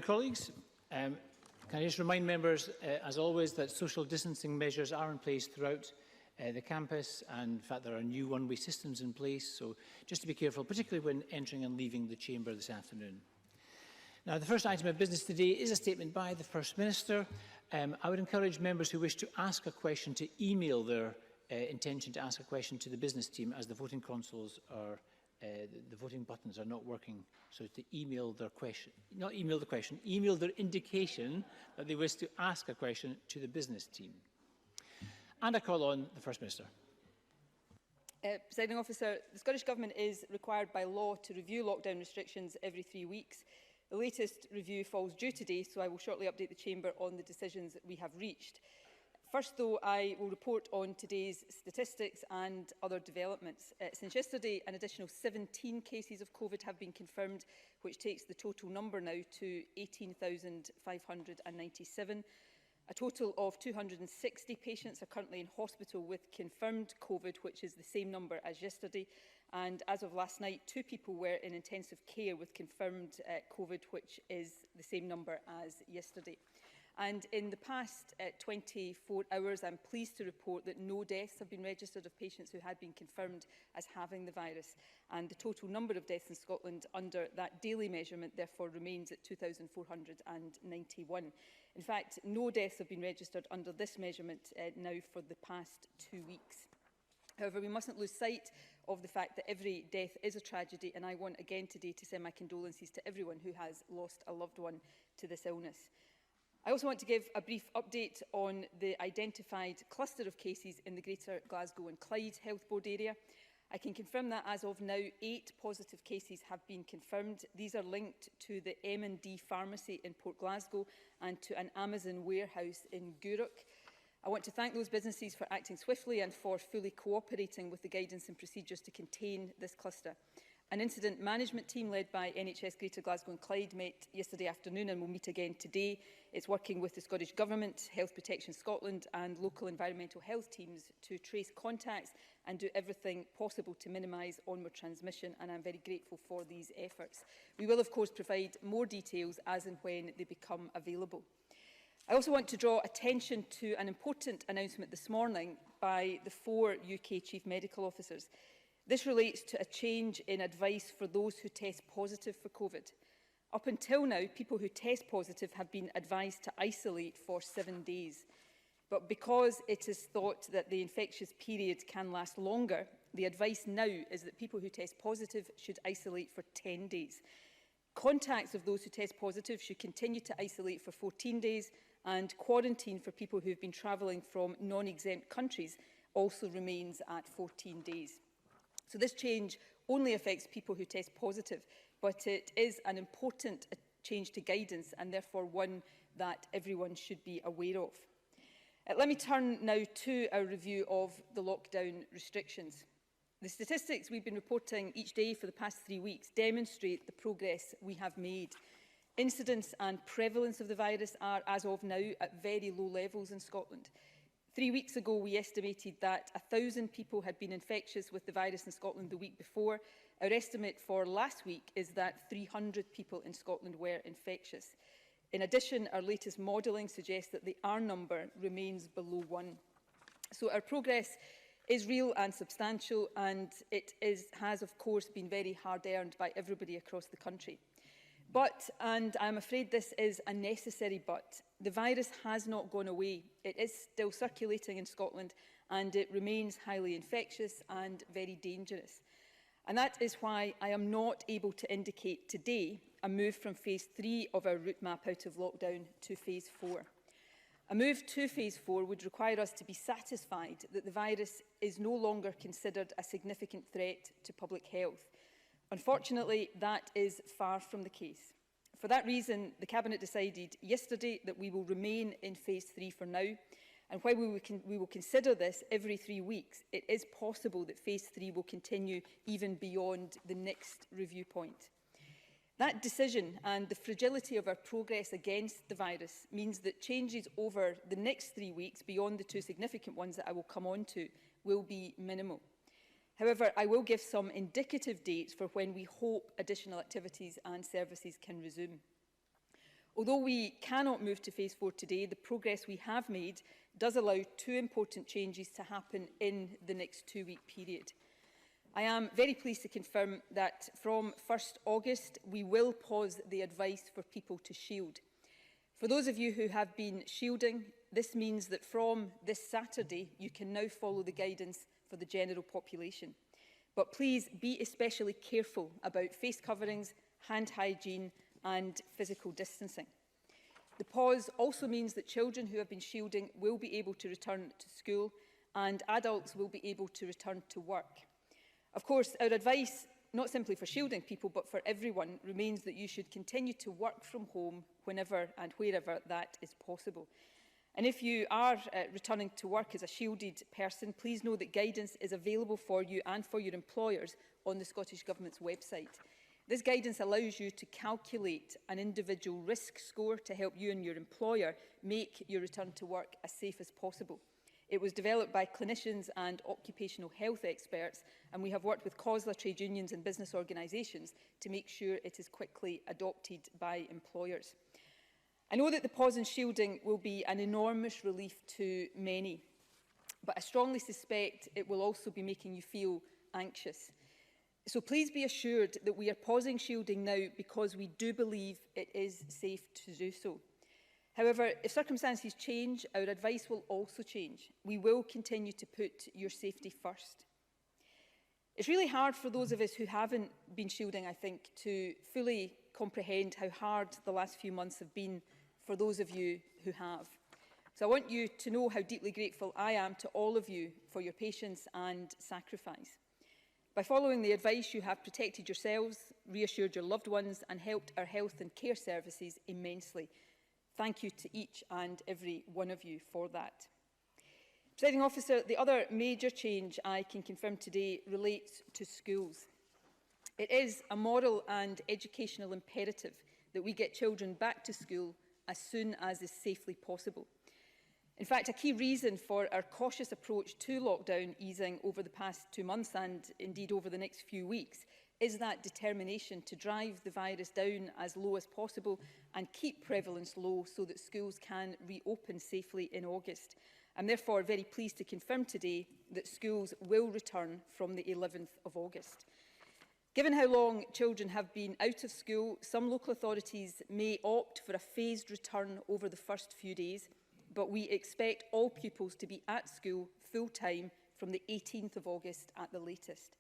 Colleagues, can I just remind members, as always, that social distancing measures are in place throughout the campus, and in fact there are new one-way systems in place, so just to be careful, particularly when entering and leaving the chamber this afternoon. Now, the first item of business today is a statement by the First Minister. I would encourage members who wish to ask a question to email their intention to ask a question to the business team, as the voting consoles are the voting buttons are not working, so to email their question, not email the question, email their indication that they wish to ask a question to the business team. And I call on the First Minister. Presiding Officer, the Scottish Government is required by law to review lockdown restrictions every 3 weeks. The latest review falls due today, so I will shortly update the Chamber on the decisions that we have reached. First, though, I will report on today's statistics and other developments. Since yesterday, an additional 17 cases of COVID have been confirmed, which takes the total number now to 18,597. A total of 260 patients are currently in hospital with confirmed COVID, which is the same number as yesterday. And as of last night, 2 people were in intensive care with confirmed COVID, which is the same number as yesterday. And in the past 24 hours, I'm pleased to report that no deaths have been registered of patients who had been confirmed as having the virus. And the total number of deaths in Scotland under that daily measurement, therefore, remains at 2,491. In fact, no deaths have been registered under this measurement now for the past 2 weeks. However, we mustn't lose sight of the fact that every death is a tragedy, and I want again today to send my condolences to everyone who has lost a loved one to this illness. I also want to give a brief update on the identified cluster of cases in the Greater Glasgow and Clyde Health Board area. I can confirm that as of now, 8 positive cases have been confirmed. These are linked to the M&D pharmacy in Port Glasgow and to an Amazon warehouse in Gourock. I want to thank those businesses for acting swiftly and for fully cooperating with the guidance and procedures to contain this cluster. An incident management team led by NHS Greater Glasgow and Clyde met yesterday afternoon and will meet again today. It's working with the Scottish Government, Health Protection Scotland and local environmental health teams to trace contacts and do everything possible to minimise onward transmission, and I'm very grateful for these efforts. We will, of course, provide more details as and when they become available. I also want to draw attention to an important announcement this morning by the 4 UK Chief Medical Officers. This relates to a change in advice for those who test positive for COVID. Up until now, people who test positive have been advised to isolate for 7 days. But because it is thought that the infectious period can last longer, the advice now is that people who test positive should isolate for 10 days. Contacts of those who test positive should continue to isolate for 14 days, and quarantine for people who have been travelling from non-exempt countries also remains at 14 days. So this change only affects people who test positive, but it is an important change to guidance and therefore one that everyone should be aware of. Let me turn now to our review of the lockdown restrictions. The statistics we've been reporting each day for the past 3 weeks demonstrate the progress we have made. Incidence and prevalence of the virus are, as of now, at very low levels in Scotland. 3 weeks ago, we estimated that 1,000 people had been infectious with the virus in Scotland the week before. Our estimate for last week is that 300 people in Scotland were infectious. In addition, our latest modelling suggests that the R number remains below 1. So our progress is real and substantial, and it has, of course, been very hard-earned by everybody across the country. But, and I'm afraid this is a necessary but, the virus has not gone away. It is still circulating in Scotland and it remains highly infectious and very dangerous. And that is why I am not able to indicate today a move from phase 3 of our route map out of lockdown to phase 4. A move to phase 4 would require us to be satisfied that the virus is no longer considered a significant threat to public health. Unfortunately, that is far from the case. For that reason, the Cabinet decided yesterday that we will remain in phase 3 for now. And while we will consider this every 3 weeks, it is possible that phase 3 will continue even beyond the next review point. That decision and the fragility of our progress against the virus means that changes over the next 3 weeks, beyond the 2 significant ones that I will come on to, will be minimal. However, I will give some indicative dates for when we hope additional activities and services can resume. Although we cannot move to phase 4 today, the progress we have made does allow 2 important changes to happen in the next 2-week period. I am very pleased to confirm that from 1st August, we will pause the advice for people to shield. For those of you who have been shielding, this means that from this Saturday, you can now follow the guidance for the general population. But please be especially careful about face coverings, hand hygiene and physical distancing. The pause also means that children who have been shielding will be able to return to school and adults will be able to return to work. Of course, our advice, not simply for shielding people, but for everyone, remains that you should continue to work from home whenever and wherever that is possible. And if you are returning to work as a shielded person, please know that guidance is available for you and for your employers on the Scottish Government's website. This guidance allows you to calculate an individual risk score to help you and your employer make your return to work as safe as possible. It was developed by clinicians and occupational health experts, and we have worked with COSLA trade unions and business organisations to make sure it is quickly adopted by employers. I know that the pause in shielding will be an enormous relief to many, but I strongly suspect it will also be making you feel anxious. So please be assured that we are pausing shielding now because we do believe it is safe to do so. However, if circumstances change, our advice will also change. We will continue to put your safety first. It's really hard for those of us who haven't been shielding, I think, to fully comprehend how hard the last few months have been for those of you who have. So I want you to know how deeply grateful I am to all of you for your patience and sacrifice. By following the advice, you have protected yourselves, reassured your loved ones, and helped our health and care services immensely. Thank you to each and every one of you for that. Presiding Officer, the other major change I can confirm today relates to schools. It is a moral and educational imperative that we get children back to school as soon as is safely possible. In fact, a key reason for our cautious approach to lockdown easing over the past 2 months and indeed over the next few weeks is that determination to drive the virus down as low as possible and keep prevalence low so that schools can reopen safely in August. I'm therefore very pleased to confirm today that schools will return from the 11th of August. Given how long children have been out of school, some local authorities may opt for a phased return over the first few days, but we expect all pupils to be at school full-time from the 18th of August at the latest.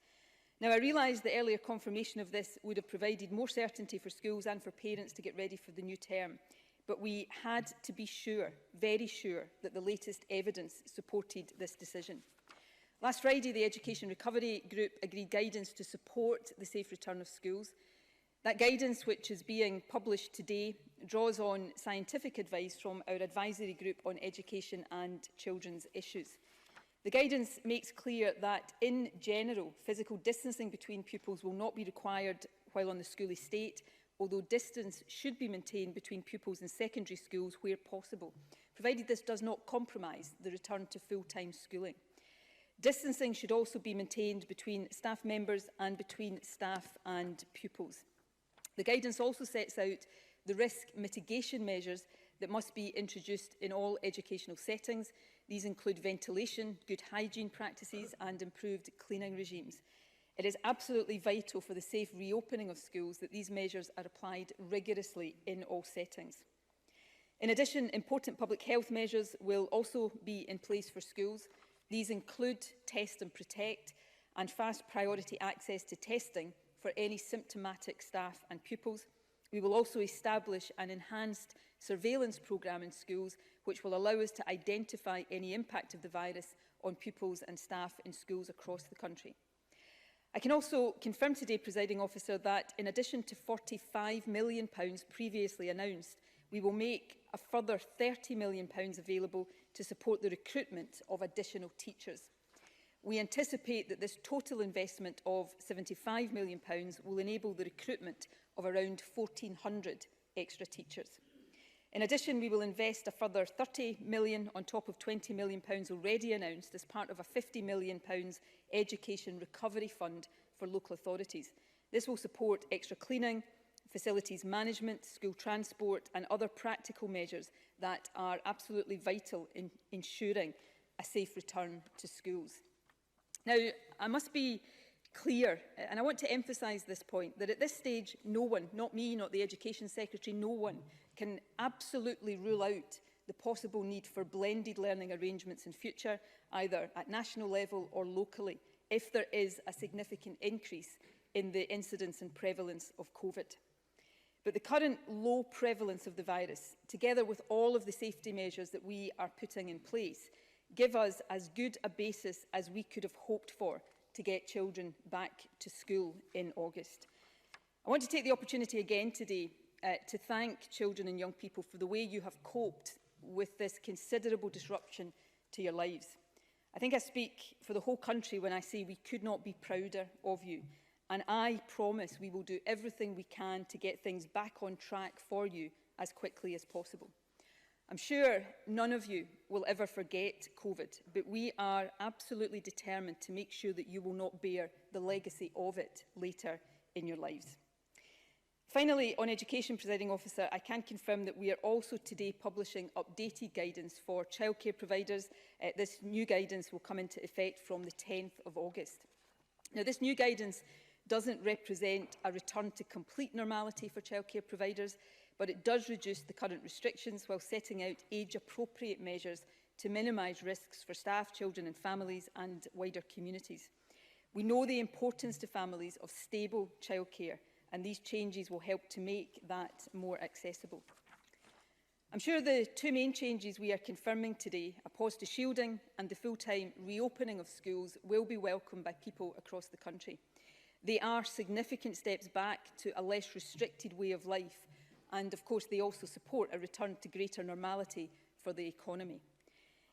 Now, I realise the earlier confirmation of this would have provided more certainty for schools and for parents to get ready for the new term, but we had to be sure, very sure, that the latest evidence supported this decision. Last Friday, the Education Recovery Group agreed guidance to support the safe return of schools. That guidance, which is being published today, draws on scientific advice from our advisory group on education and children's issues. The guidance makes clear that, in general, physical distancing between pupils will not be required while on the school estate, although distance should be maintained between pupils in secondary schools where possible, provided this does not compromise the return to full-time schooling. Distancing should also be maintained between staff members and between staff and pupils. The guidance also sets out the risk mitigation measures that must be introduced in all educational settings. These include ventilation, good hygiene practices and improved cleaning regimes. It is absolutely vital for the safe reopening of schools that these measures are applied rigorously in all settings. In addition, important public health measures will also be in place for schools. These include Test and Protect and fast priority access to testing for any symptomatic staff and pupils. We will also establish an enhanced surveillance programme in schools which will allow us to identify any impact of the virus on pupils and staff in schools across the country. I can also confirm today, Presiding Officer, that in addition to £45 million previously announced, we will make a further £30 million available to support the recruitment of additional teachers. We anticipate that this total investment of £75 million will enable the recruitment of around 1,400 extra teachers. In addition, we will invest a further £30 million on top of £20 million already announced as part of a £50 million education recovery fund for local authorities. This will support extra cleaning, facilities management, school transport and other practical measures that are absolutely vital in ensuring a safe return to schools. Now, I must be clear, and I want to emphasise this point, that at this stage, no one, not me, not the Education Secretary, no one can absolutely rule out the possible need for blended learning arrangements in future, either at national level or locally, if there is a significant increase in the incidence and prevalence of COVID. But the current low prevalence of the virus, together with all of the safety measures that we are putting in place, give us as good a basis as we could have hoped for to get children back to school in August. I want to take the opportunity again today to thank children and young people for the way you have coped with this considerable disruption to your lives. I think I speak for the whole country when I say we could not be prouder of you, and I promise we will do everything we can to get things back on track for you as quickly as possible. I'm sure none of you will ever forget COVID, but we are absolutely determined to make sure that you will not bear the legacy of it later in your lives. Finally, on education, Presiding Officer, I can confirm that we are also today publishing updated guidance for childcare providers. This new guidance will come into effect from the 10th of August. Now, this new guidance doesn't represent a return to complete normality for childcare providers, but it does reduce the current restrictions while setting out age-appropriate measures to minimise risks for staff, children and families and wider communities. We know the importance to families of stable childcare, and these changes will help to make that more accessible. I'm sure the two main changes we are confirming today, a pause to shielding and the full-time reopening of schools, will be welcomed by people across the country. They are significant steps back to a less restricted way of life, and of course they also support a return to greater normality for the economy.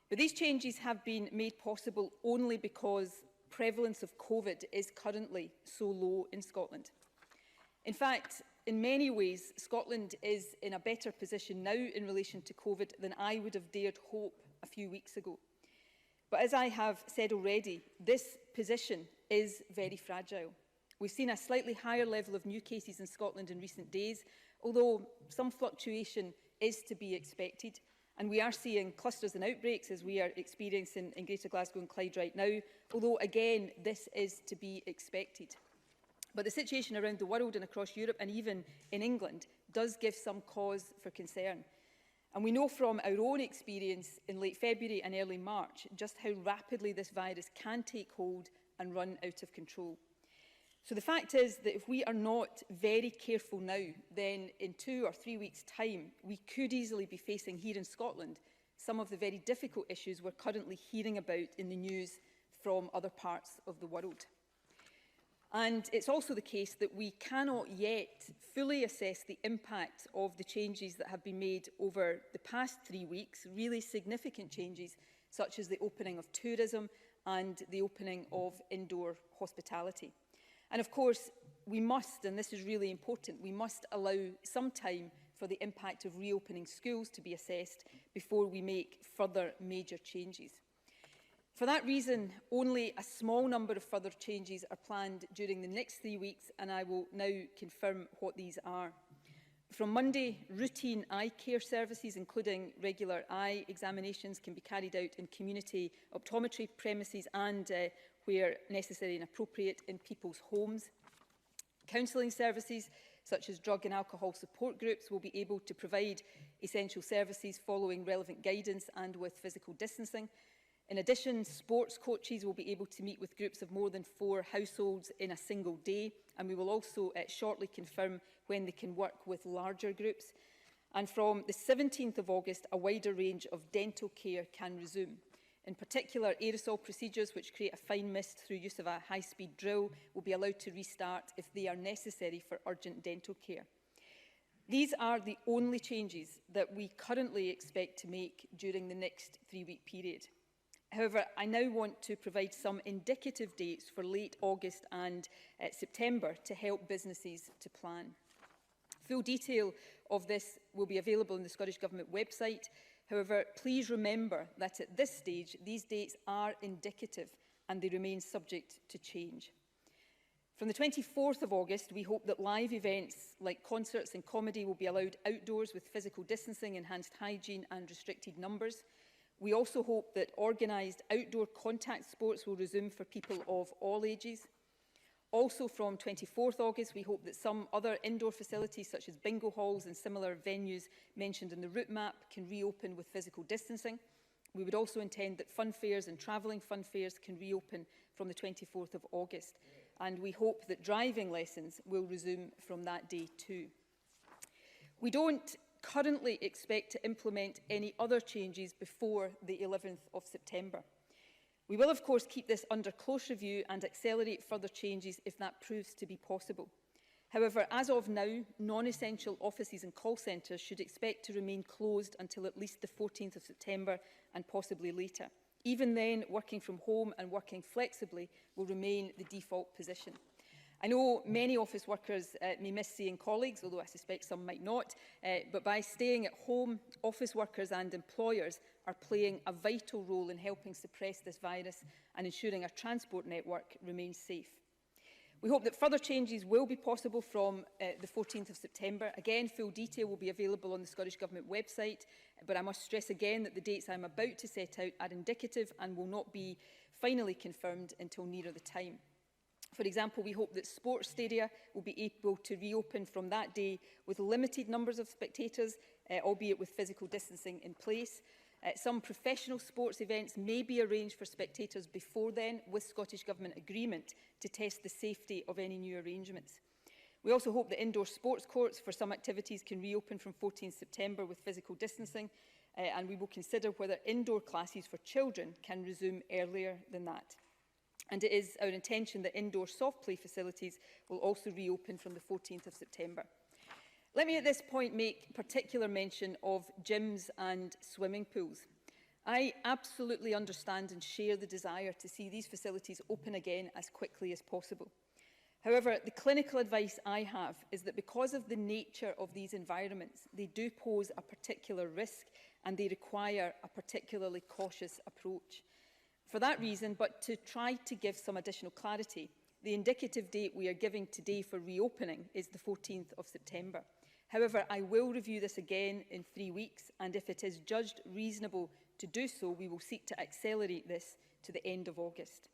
But these changes have been made possible only because prevalence of COVID is currently so low in Scotland. In fact, in many ways, Scotland is in a better position now in relation to COVID than I would have dared hope a few weeks ago. But as I have said already, this position is very fragile. We've seen a slightly higher level of new cases in Scotland in recent days, although some fluctuation is to be expected. And we are seeing clusters and outbreaks, as we are experiencing in Greater Glasgow and Clyde right now, although again, this is to be expected. But the situation around the world and across Europe and even in England does give some cause for concern. And we know from our own experience in late February and early March just how rapidly this virus can take hold and run out of control. So the fact is that if we are not very careful now, then in 2 or 3 weeks' time, we could easily be facing here in Scotland some of the very difficult issues we're currently hearing about in the news from other parts of the world. And it's also the case that we cannot yet fully assess the impact of the changes that have been made over the past 3 weeks, really significant changes such as the opening of tourism and the opening of indoor hospitality. And of course, we must, and this is really important, we must allow some time for the impact of reopening schools to be assessed before we make further major changes. For that reason, only a small number of further changes are planned during the next 3 weeks, and I will now confirm what these are. From Monday, routine eye care services, including regular eye examinations, can be carried out in community optometry premises and, where necessary and appropriate, in people's homes. Counselling services, such as drug and alcohol support groups, will be able to provide essential services following relevant guidance and with physical distancing. In addition, sports coaches will be able to meet with groups of more than 4 households in a single day, and we will also shortly confirm when they can work with larger groups. And from the 17th of August, a wider range of dental care can resume. In particular, aerosol procedures which create a fine mist through use of a high-speed drill will be allowed to restart if they are necessary for urgent dental care. These are the only changes that we currently expect to make during the next 3-week period. However, I now want to provide some indicative dates for late August and September to help businesses to plan. Full detail of this will be available on the Scottish Government website. However, please remember that at this stage, these dates are indicative and they remain subject to change. From the 24th of August, we hope that live events like concerts and comedy will be allowed outdoors with physical distancing, enhanced hygiene and restricted numbers. We also hope that organised outdoor contact sports will resume for people of all ages. Also from 24th August, we hope that some other indoor facilities such as bingo halls and similar venues mentioned in the route map can reopen with physical distancing. We would also intend that fun fairs and travelling fun fairs can reopen from the 24th of August. And we hope that driving lessons will resume from that day too. We don't currently expect to implement any other changes before the 11th of September. We will, of course, keep this under close review and accelerate further changes if that proves to be possible. However, as of now, non-essential offices and call centres should expect to remain closed until at least the 14th of September and possibly later. Even then, working from home and working flexibly will remain the default position. I know many office workers may miss seeing colleagues, although I suspect some might not, but by staying at home, office workers and employers are playing a vital role in helping suppress this virus and ensuring our transport network remains safe. We hope that further changes will be possible from the 14th of September. Again, full detail will be available on the Scottish Government website, but I must stress again that the dates I am about to set out are indicative and will not be finally confirmed until nearer the time. For example, we hope that sports stadia will be able to reopen from that day with limited numbers of spectators, albeit with physical distancing in place. Some professional sports events may be arranged for spectators before then, with Scottish Government agreement to test the safety of any new arrangements. We also hope that indoor sports courts for some activities can reopen from 14 September with physical distancing, and we will consider whether indoor classes for children can resume earlier than that. And it is our intention that indoor soft play facilities will also reopen from the 14th of September. Let me at this point make particular mention of gyms and swimming pools. I absolutely understand and share the desire to see these facilities open again as quickly as possible. However, the clinical advice I have is that because of the nature of these environments, they do pose a particular risk and they require a particularly cautious approach. For that reason, but to try to give some additional clarity, the indicative date we are giving today for reopening is the 14th of September. However, I will review this again in 3 weeks, and if it is judged reasonable to do so, we will seek to accelerate this to the end of August.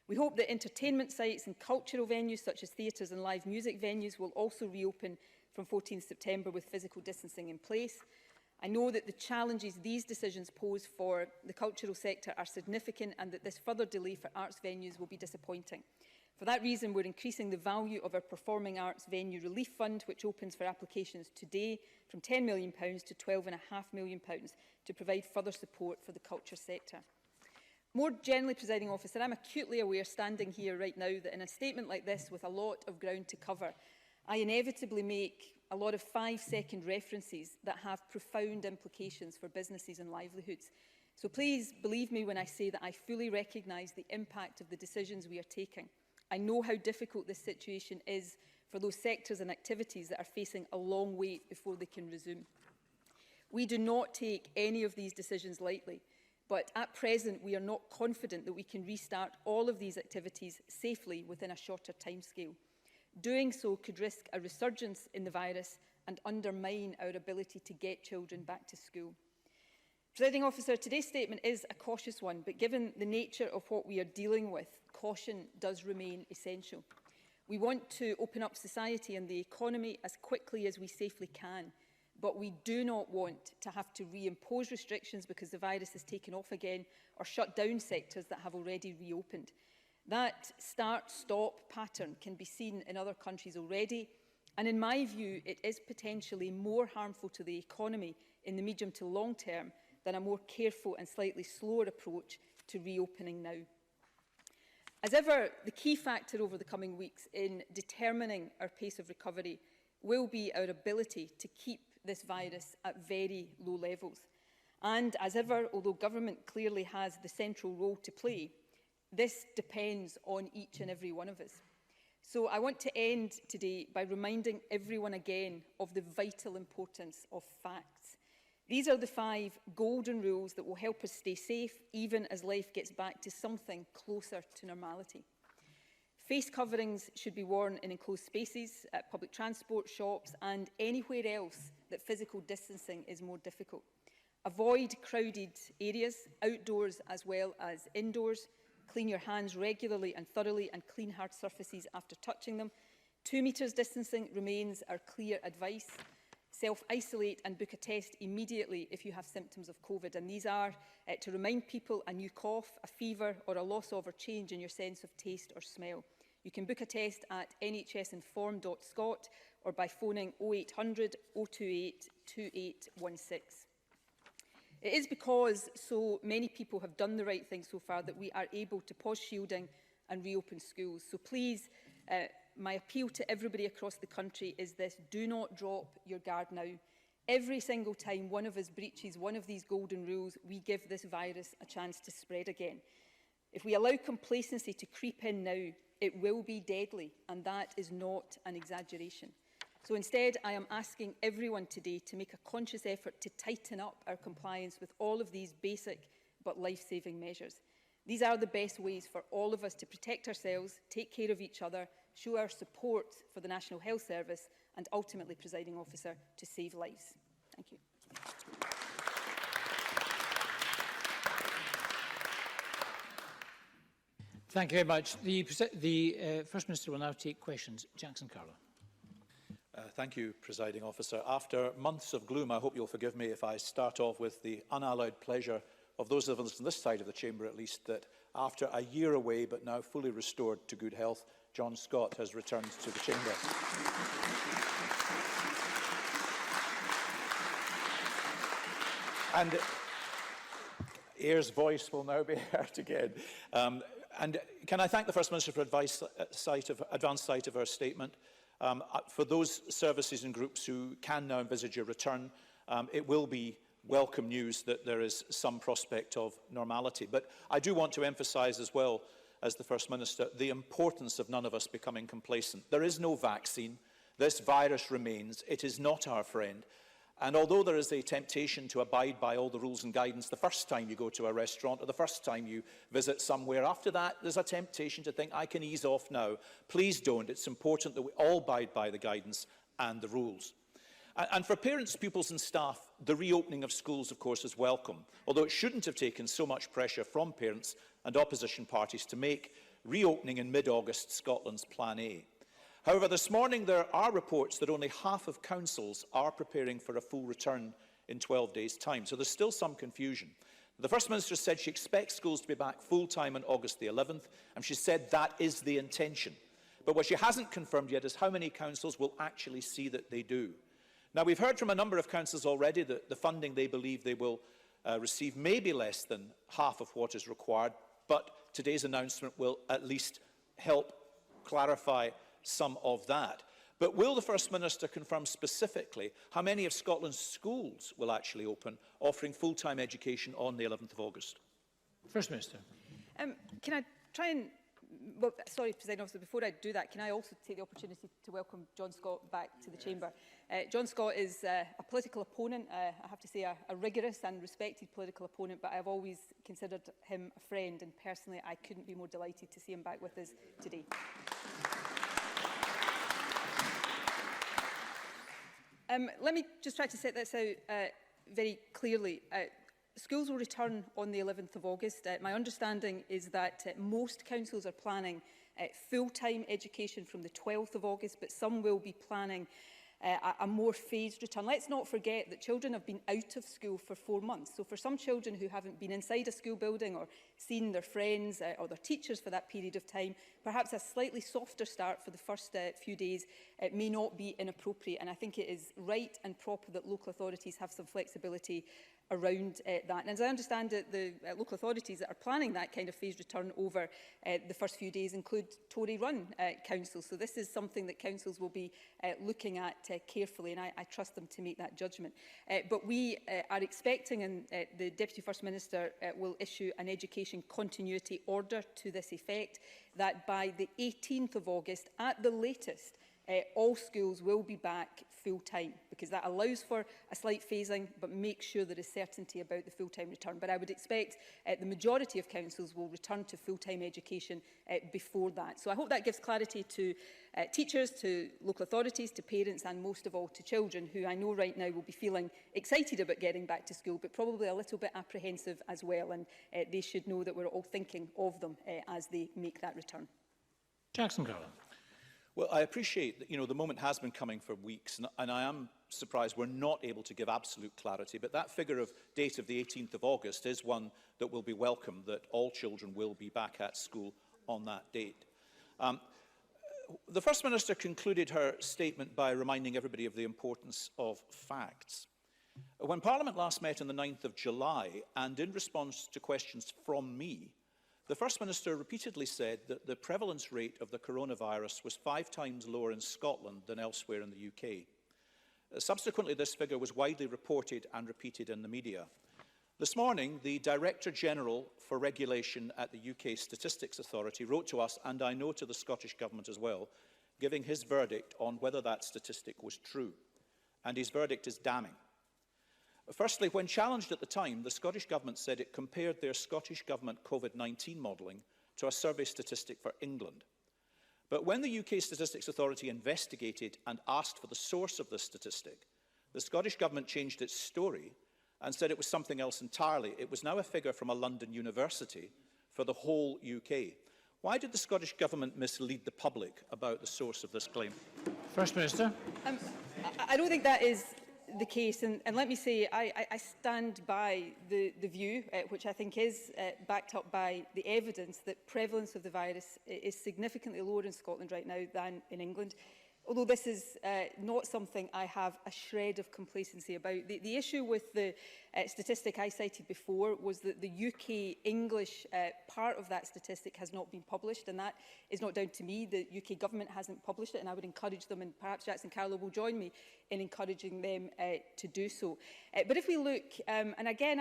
We hope that entertainment sites and cultural venues such as theatres and live music venues will also reopen from 14th September with physical distancing in place. I know that the challenges these decisions pose for the cultural sector are significant and that this further delay for arts venues will be disappointing. For that reason, we're increasing the value of our Performing Arts Venue Relief Fund, which opens for applications today, from £10 million to £12.5 million to provide further support for the culture sector. More generally, Presiding Officer, I'm acutely aware, standing here right now, that in a statement like this with a lot of ground to cover, I inevitably make a lot of 5-second references that have profound implications for businesses and livelihoods. So please believe me when I say that I fully recognise the impact of the decisions we are taking. I know how difficult this situation is for those sectors and activities that are facing a long wait before they can resume. We do not take any of these decisions lightly, but at present we are not confident that we can restart all of these activities safely within a shorter timescale. Doing so could risk a resurgence in the virus and undermine our ability to get children back to school. Presiding Officer, today's statement is a cautious one, but given the nature of what we are dealing with, caution does remain essential. We want to open up society and the economy as quickly as we safely can, but we do not want to have to reimpose restrictions because the virus has taken off again or shut down sectors that have already reopened. That start-stop pattern can be seen in other countries already, and in my view, it is potentially more harmful to the economy in the medium to long term than a more careful and slightly slower approach to reopening now. As ever, the key factor over the coming weeks in determining our pace of recovery will be our ability to keep this virus at very low levels. And as ever, although government clearly has the central role to play, this depends on each and every one of us. So I want to end today by reminding everyone again of the vital importance of facts. These are the 5 golden rules that will help us stay safe even as life gets back to something closer to normality. Face coverings should be worn in enclosed spaces, at public transport, shops and anywhere else that physical distancing is more difficult. Avoid crowded areas, outdoors as well as indoors. Clean your hands regularly and thoroughly and clean hard surfaces after touching them. 2 metres distancing remains our clear advice. Self-isolate and book a test immediately if you have symptoms of COVID. And these are to remind people a new cough, a fever or a loss of or change in your sense of taste or smell. You can book a test at nhsinform.scot or by phoning 0800 028 2816. It is because so many people have done the right thing so far that we are able to pause shielding and reopen schools. So please, my appeal to everybody across the country is this: do not drop your guard now. Every single time one of us breaches one of these golden rules, we give this virus a chance to spread again. If we allow complacency to creep in now, it will be deadly, and that is not an exaggeration. So instead, I am asking everyone today to make a conscious effort to tighten up our compliance with all of these basic but life-saving measures. These are the best ways for all of us to protect ourselves, take care of each other, show our support for the National Health Service and ultimately, Presiding Officer, to save lives. Thank you. Thank you very much. The First Minister will now take questions. Jackson Carlo. Thank you, Presiding Officer. After months of gloom, I hope you'll forgive me if I start off with the unalloyed pleasure of those of us on this side of the chamber, at least, that after a year away but now fully restored to good health, John Scott has returned to the chamber. And Ayre's voice will now be heard again. And can I thank the First Minister for advance sight of her statement. For those services and groups who can now envisage a return, it will be welcome news that there is some prospect of normality. But I do want to emphasise as well, as the First Minister, the importance of none of us becoming complacent. There is no vaccine. This virus remains. It is not our friend. And although there is a temptation to abide by all the rules and guidance the first time you go to a restaurant or the first time you visit somewhere, after that there's a temptation to think, I can ease off now. Please don't. It's important that we all abide by the guidance and the rules. And for parents, pupils and staff, the reopening of schools, of course, is welcome, although it shouldn't have taken so much pressure from parents and opposition parties to make reopening in mid-August Scotland's Plan A. However, this morning there are reports that only half of councils are preparing for a full return in 12 days' time, so there's still some confusion. The First Minister said she expects schools to be back full-time on August the 11th, and she said that is the intention. But what she hasn't confirmed yet is how many councils will actually see that they do. Now, we've heard from a number of councils already that the funding they believe they will receive may be less than half of what is required, but today's announcement will at least help clarify some of that. But will the First Minister confirm specifically how many of Scotland's schools will actually open, offering full-time education on the 11th of August? First Minister. Can I try and... Well, sorry, President Officer, before I do that, can I also take the opportunity to welcome John Scott back to the Chamber? John Scott is a political opponent, I have to say a rigorous and respected political opponent, but I've always considered him a friend, and personally I couldn't be more delighted to see him back with us today. Let me just try to set this out very clearly. Schools will return on the 11th of August. My understanding is that most councils are planning full-time education from the 12th of August, but some will be planning a more phased return. Let's not forget that children have been out of school for 4 months. So for some children who haven't been inside a school building or seen their friends or their teachers for that period of time, perhaps a slightly softer start for the first few days may not be inappropriate. And I think it is right and proper that local authorities have some flexibility around that. And as I understand it, the local authorities that are planning that kind of phased return over the first few days include Tory-run councils. So this is something that councils will be looking at carefully, and I trust them to make that judgment. But we are expecting, and the Deputy First Minister will issue an education continuity order to this effect, that by the 18th of August, at the latest, all schools will be back full-time, because that allows for a slight phasing, but makes sure there is certainty about the full-time return. But I would expect the majority of councils will return to full-time education before that. So I hope that gives clarity to teachers, to local authorities, to parents, and most of all to children, who I know right now will be feeling excited about getting back to school, but probably a little bit apprehensive as well. And they should know that we're all thinking of them as they make that return. Jackson Carlin. Well, I appreciate that, the moment has been coming for weeks, and I am surprised we're not able to give absolute clarity, but that figure of date of the 18th of August is one that will be welcome, that all children will be back at school on that date. The First Minister concluded her statement by reminding everybody of the importance of facts. When Parliament last met on the 9th of July, and in response to questions from me, the First Minister repeatedly said that the prevalence rate of the coronavirus was 5 times lower in Scotland than elsewhere in the UK. Subsequently, this figure was widely reported and repeated in the media. This morning, the Director General for Regulation at the UK Statistics Authority wrote to us, and I know to the Scottish Government as well, giving his verdict on whether that statistic was true. And his verdict is damning. Firstly, when challenged at the time, the Scottish Government said it compared their Scottish Government COVID-19 modelling to a survey statistic for England. But when the UK Statistics Authority investigated and asked for the source of this statistic, the Scottish Government changed its story and said it was something else entirely. It was now a figure from a London university for the whole UK. Why did the Scottish Government mislead the public about the source of this claim? First Minister. I don't think that is the case, and let me say I stand by the view, which I think is backed up by the evidence, that prevalence of the virus is significantly lower in Scotland right now than in England. Although this is not something I have a shred of complacency about. The issue with the statistic I cited before was that the UK English part of that statistic has not been published, and that is not down to me. The UK Government hasn't published it, and I would encourage them, and perhaps Jackson Carlow will join me in encouraging them to do so. But if we look, and again,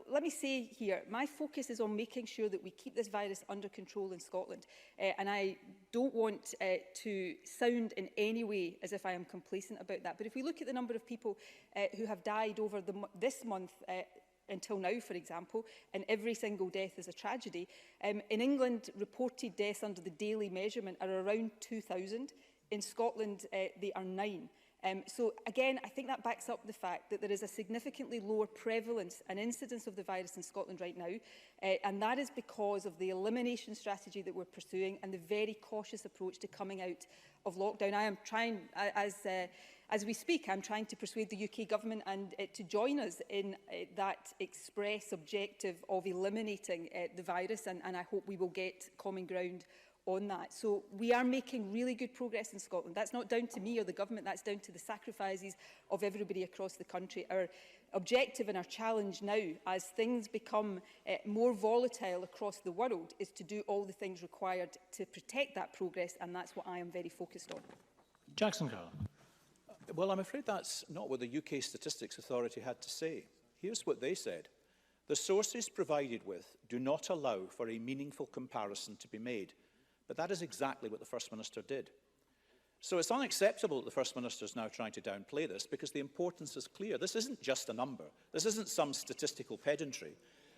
let me say here, my focus is on making sure that we keep this virus under control in Scotland, and I don't want to sound in any way as if I am complacent about that. But if we look at the number of people who have died over this month until now, for example, and every single death is a tragedy, in England, reported deaths under the daily measurement are around 2,000. In Scotland, they are 9. So again, I think that backs up the fact that there is a significantly lower prevalence and incidence of the virus in Scotland right now, and that is because of the elimination strategy that we're pursuing and the very cautious approach to coming out of lockdown. I am trying, as we speak, I'm trying to persuade the UK Government and to join us in that express objective of eliminating the virus, and I hope we will get common ground on that. So we are making really good progress in Scotland. That's not down to me or the Government, that's down to the sacrifices of everybody across the country. Our objective and our challenge now, as things become more volatile across the world, is to do all the things required to protect that progress, and that's what I am very focused on. Jackson Carlin. Well, I'm afraid that's not what the UK Statistics Authority had to say. Here's what they said. The sources provided with do not allow for a meaningful comparison to be made. But that is exactly what the First Minister did. So it's unacceptable that the First Minister is now trying to downplay this, because the importance is clear. This isn't just a number. This isn't some statistical pedantry.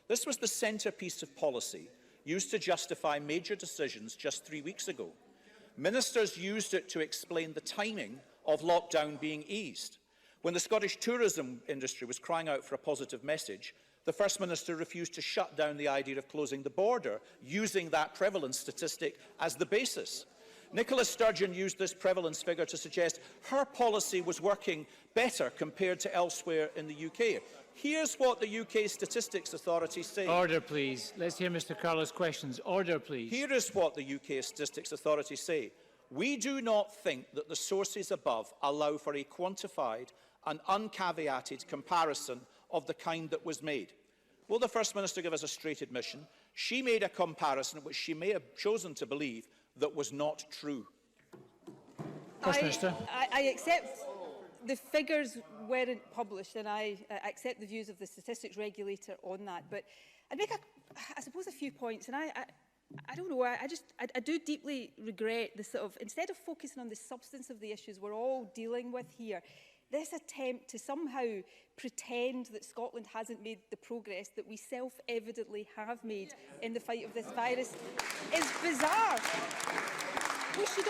This was the centrepiece of policy used to justify major decisions just 3 weeks ago. Ministers used it to explain the timing of lockdown being eased. When the Scottish tourism industry was crying out for a positive message, the First Minister refused to shut down the idea of closing the border, using that prevalence statistic as the basis. Nicola Sturgeon used this prevalence figure to suggest her policy was working better compared to elsewhere in the UK. Here's what the UK Statistics Authority say. Order, please. Let's hear Mr Carlow's questions. Order, please. Here is what the UK Statistics Authority say. We do not think that the sources above allow for a quantified and uncaveated comparison of the kind that was made. Will the First Minister give us a straight admission? She made a comparison which she may have chosen to believe that was not true. First Minister. I accept the figures weren't published, and I accept the views of the statistics regulator on that. But I'd make, I suppose, a few points. And I don't know, I do deeply regret the sort of, instead of focusing on the substance of the issues we're all dealing with here, this attempt to somehow pretend that Scotland hasn't made the progress that we self-evidently have made in the fight of this virus is bizarre. We should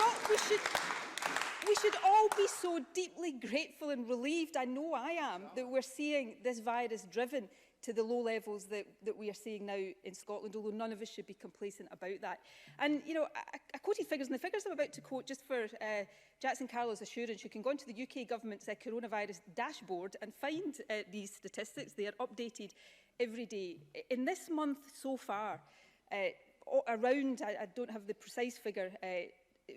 all be so deeply grateful and relieved, I know I am, that we're seeing this virus driven to the low levels that we are seeing now in Scotland, although none of us should be complacent about that. And, you know, I quoted figures, and the figures I'm about to quote, just for Jackson Carlo's assurance, you can go onto the UK government's coronavirus dashboard and find these statistics. They are updated every day. In this month so far, around, I don't have the precise figure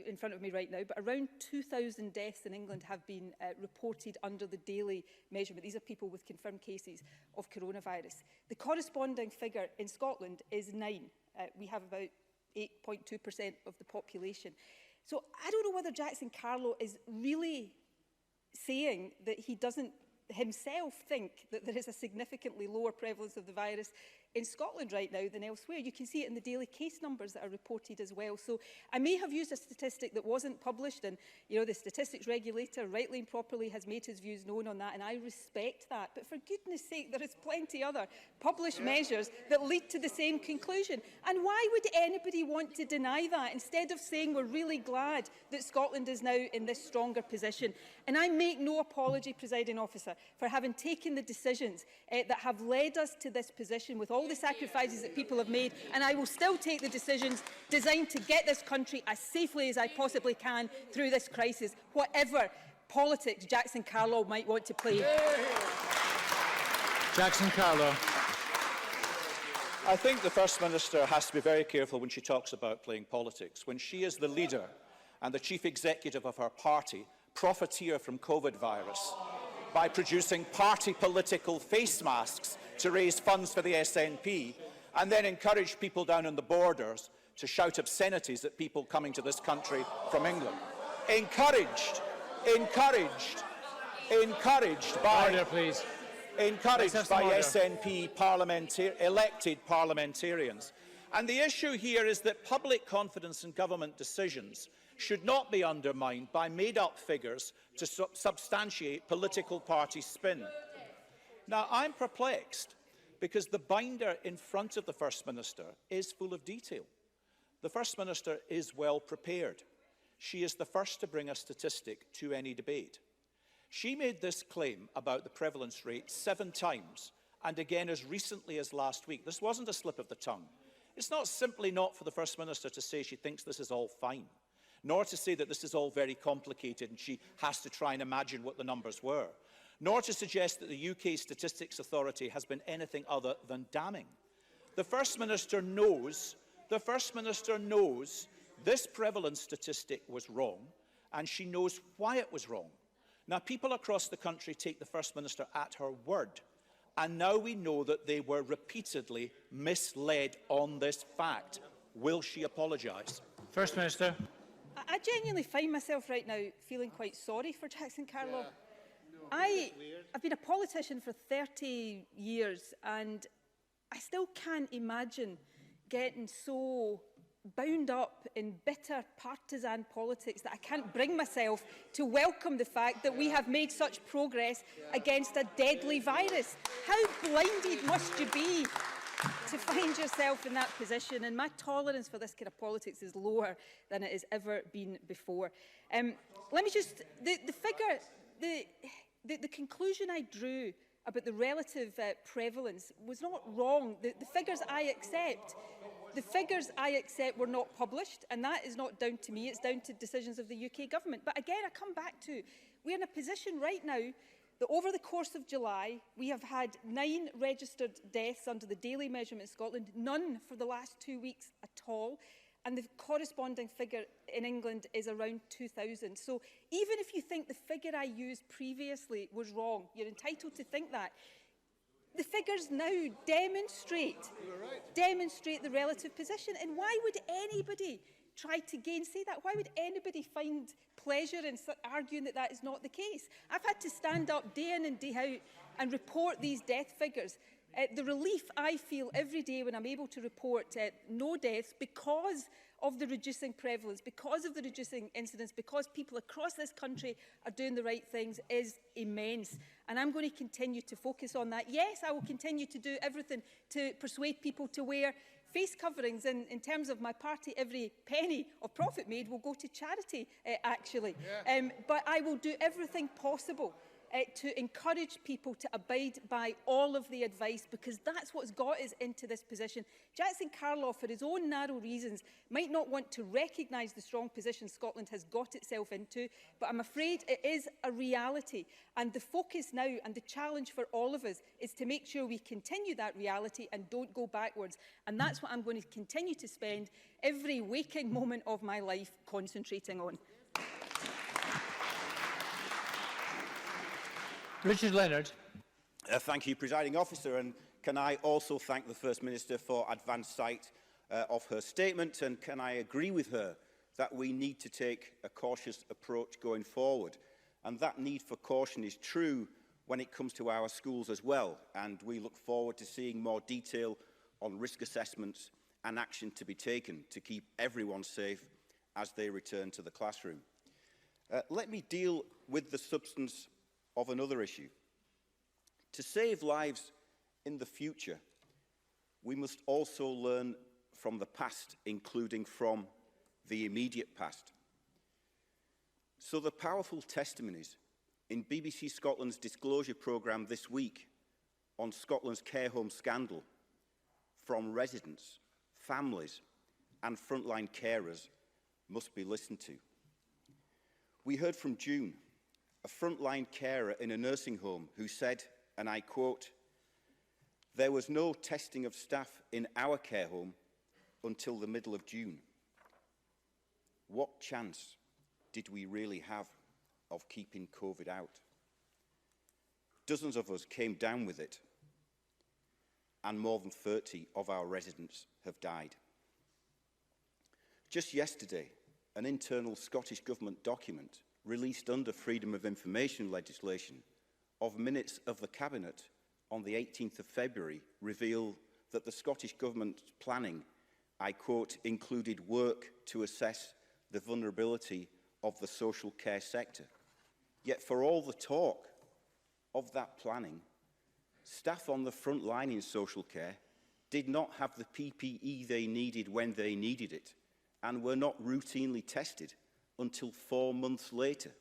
in front of me right now, but around 2,000 deaths in England have been reported under the daily measurement. These are people with confirmed cases of coronavirus. The corresponding figure in Scotland is 9. We have about 8.2% of the population. So I don't know whether Jackson Carlo is really saying that he doesn't himself think that there is a significantly lower prevalence of the virus in Scotland right now than elsewhere. You can see it in the daily case numbers that are reported as well. So I may have used a statistic that wasn't published, and you know, the statistics regulator rightly and properly has made his views known on that, and I respect that. But for goodness sake, there is plenty other published measures that lead to the same conclusion. And why would anybody want to deny that instead of saying we're really glad that Scotland is now in this stronger position? And I make no apology, Presiding Officer, for having taken the decisions that have led us to this position with all the sacrifices that people have made, and I will still take the decisions designed to get this country as safely as I possibly can through this crisis, whatever politics Jackson Carlo might want to play. Jackson Carlo. I think the First Minister has to be very careful when she talks about playing politics. When she is the leader and the chief executive of her party, profiteer from COVID virus, by producing party political face masks to raise funds for the SNP, and then encourage people down on the borders to shout obscenities at people coming to this country from England. Encouraged by... Order, please. Encouraged by SNP elected parliamentarians. And the issue here is that public confidence in government decisions should not be undermined by made-up figures to substantiate political party spin. Now, I'm perplexed because the binder in front of the First Minister is full of detail. The First Minister is well prepared. She is the first to bring a statistic to any debate. She made this claim about the prevalence rate 7 times, and again as recently as last week. This wasn't a slip of the tongue. It's not simply not for the First Minister to say she thinks this is all fine, nor to say that this is all very complicated and she has to try and imagine what the numbers were, nor to suggest that the UK Statistics Authority has been anything other than damning. The First Minister knows this prevalence statistic was wrong, and she knows why it was wrong. Now, people across the country take the First Minister at her word, and now we know that they were repeatedly misled on this fact. Will she apologise? First Minister. I genuinely find myself right now feeling quite sorry for Jackson Carlo. I've been a politician for 30 years, and I still can't imagine getting so bound up in bitter partisan politics that I can't bring myself to welcome the fact that we have made such progress against a deadly virus. How blinded must you be to find yourself in that position? And my tolerance for this kind of politics is lower than it has ever been before. Let me just, the conclusion I drew about the relative prevalence was not wrong. The figures I accept were not published, and that is not down to me, it's down to decisions of the UK government. But again, I come back to, we're in a position right now that over the course of July, we have had 9 registered deaths under the daily measurement in Scotland, none for the last 2 weeks at all, and the corresponding figure in England is around 2,000. So even if you think the figure I used previously was wrong, you're entitled to think that. The figures now demonstrate the relative position. And why would anybody try to gainsay that? Why would anybody find pleasure in arguing that that is not the case? I've had to stand up day in and day out and report these death figures The relief I feel every day when I'm able to report no deaths because of the reducing prevalence, because of the reducing incidence, because people across this country are doing the right things is immense. And I'm going to continue to focus on that. Yes, I will continue to do everything to persuade people to wear face coverings. And in terms of my party, every penny of profit made will go to charity, actually. Yeah. But I will do everything possible to encourage people to abide by all of the advice, because that's what's got us into this position. Jackson Carlow, for his own narrow reasons, might not want to recognise the strong position Scotland has got itself into, but I'm afraid it is a reality. And the focus now and the challenge for all of us is to make sure we continue that reality and don't go backwards. And that's what I'm going to continue to spend every waking moment of my life concentrating on. Richard Leonard. Thank you, Presiding Officer. And can I also thank the First Minister for advance sight of her statement, and can I agree with her that we need to take a cautious approach going forward. And that need for caution is true when it comes to our schools as well. And we look forward to seeing more detail on risk assessments and action to be taken to keep everyone safe as they return to the classroom. Let me deal with the substance of another issue. To save lives in the future, we must also learn from the past, including from the immediate past. So the powerful testimonies in BBC Scotland's disclosure programme this week on Scotland's care home scandal from residents, families and frontline carers must be listened to. We heard from June, a frontline carer in a nursing home, who said, and I quote, "There was no testing of staff in our care home until the middle of June. What chance did we really have of keeping COVID out? Dozens of us came down with it, and more than 30 of our residents have died." Just yesterday, an internal Scottish Government document released under Freedom of Information legislation of minutes of the Cabinet on the 18th of February revealed that the Scottish Government's planning, I quote, included work to assess the vulnerability of the social care sector. Yet for all the talk of that planning, staff on the front line in social care did not have the PPE they needed when they needed it, and were not routinely tested until 4 months later.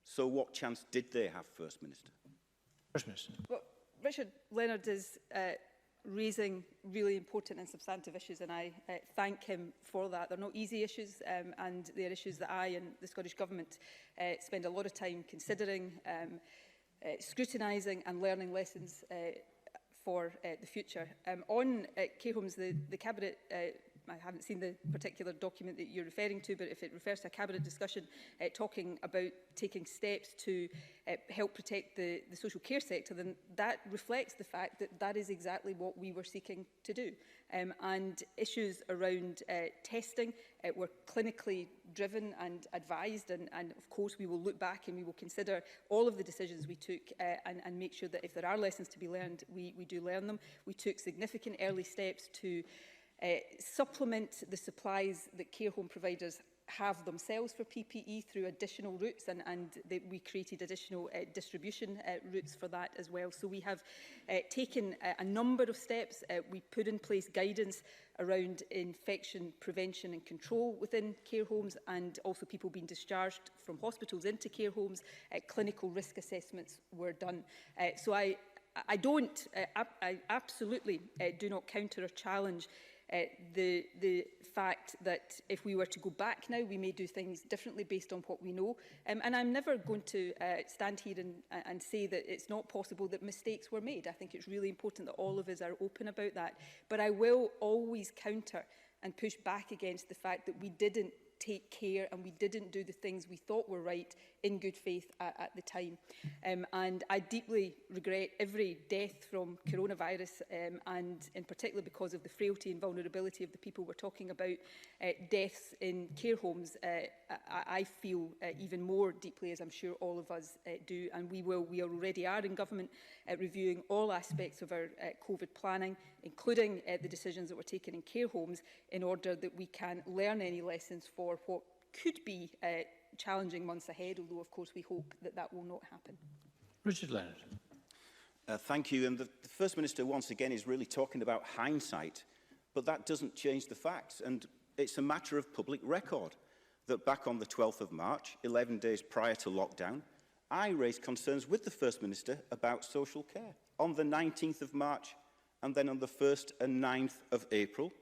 So what chance did they have, First Minister? First Minister. Well, Richard Leonard is raising really important and substantive issues, and I thank him for that. They're not easy issues, and they're issues that I and the Scottish Government spend a lot of time considering, scrutinising and learning lessons for the future. On care homes, the Cabinet, I haven't seen the particular document that you're referring to, but if it refers to a Cabinet discussion talking about taking steps to help protect the social care sector, then that reflects the fact that that is exactly what we were seeking to do. And issues around testing were clinically driven and advised, and of course we will look back and we will consider all of the decisions we took and make sure that if there are lessons to be learned, we do learn them. We took significant early steps to supplement the supplies that care home providers have themselves for PPE through additional routes, and we created additional distribution routes for that as well. So we have taken a number of steps. We put in place guidance around infection prevention and control within care homes, and also people being discharged from hospitals into care homes. Clinical risk assessments were done. So I absolutely do not counter or challenge the fact that if we were to go back now, we may do things differently based on what we know. And I'm never going to stand here and say that it's not possible that mistakes were made. I think it's really important that all of us are open about that. But I will always counter and push back against the fact that we didn't take care, and we didn't do the things we thought were right in good faith at the time. And I deeply regret every death from coronavirus, and in particular because of the frailty and vulnerability of the people we're talking about, deaths in care homes. I feel even more deeply, as I'm sure all of us do, and we already are in government reviewing all aspects of our COVID planning, including the decisions that were taken in care homes, in order that we can learn any lessons for what could be challenging months ahead, although of course we hope that that will not happen. Richard Leonard. Thank you. And the First Minister once again is really talking about hindsight, but that doesn't change the facts. And it's a matter of public record that back on the 12th of March, 11 days prior to lockdown, I raised concerns with the First Minister about social care. On the 19th of March and then on the 1st and 9th of April,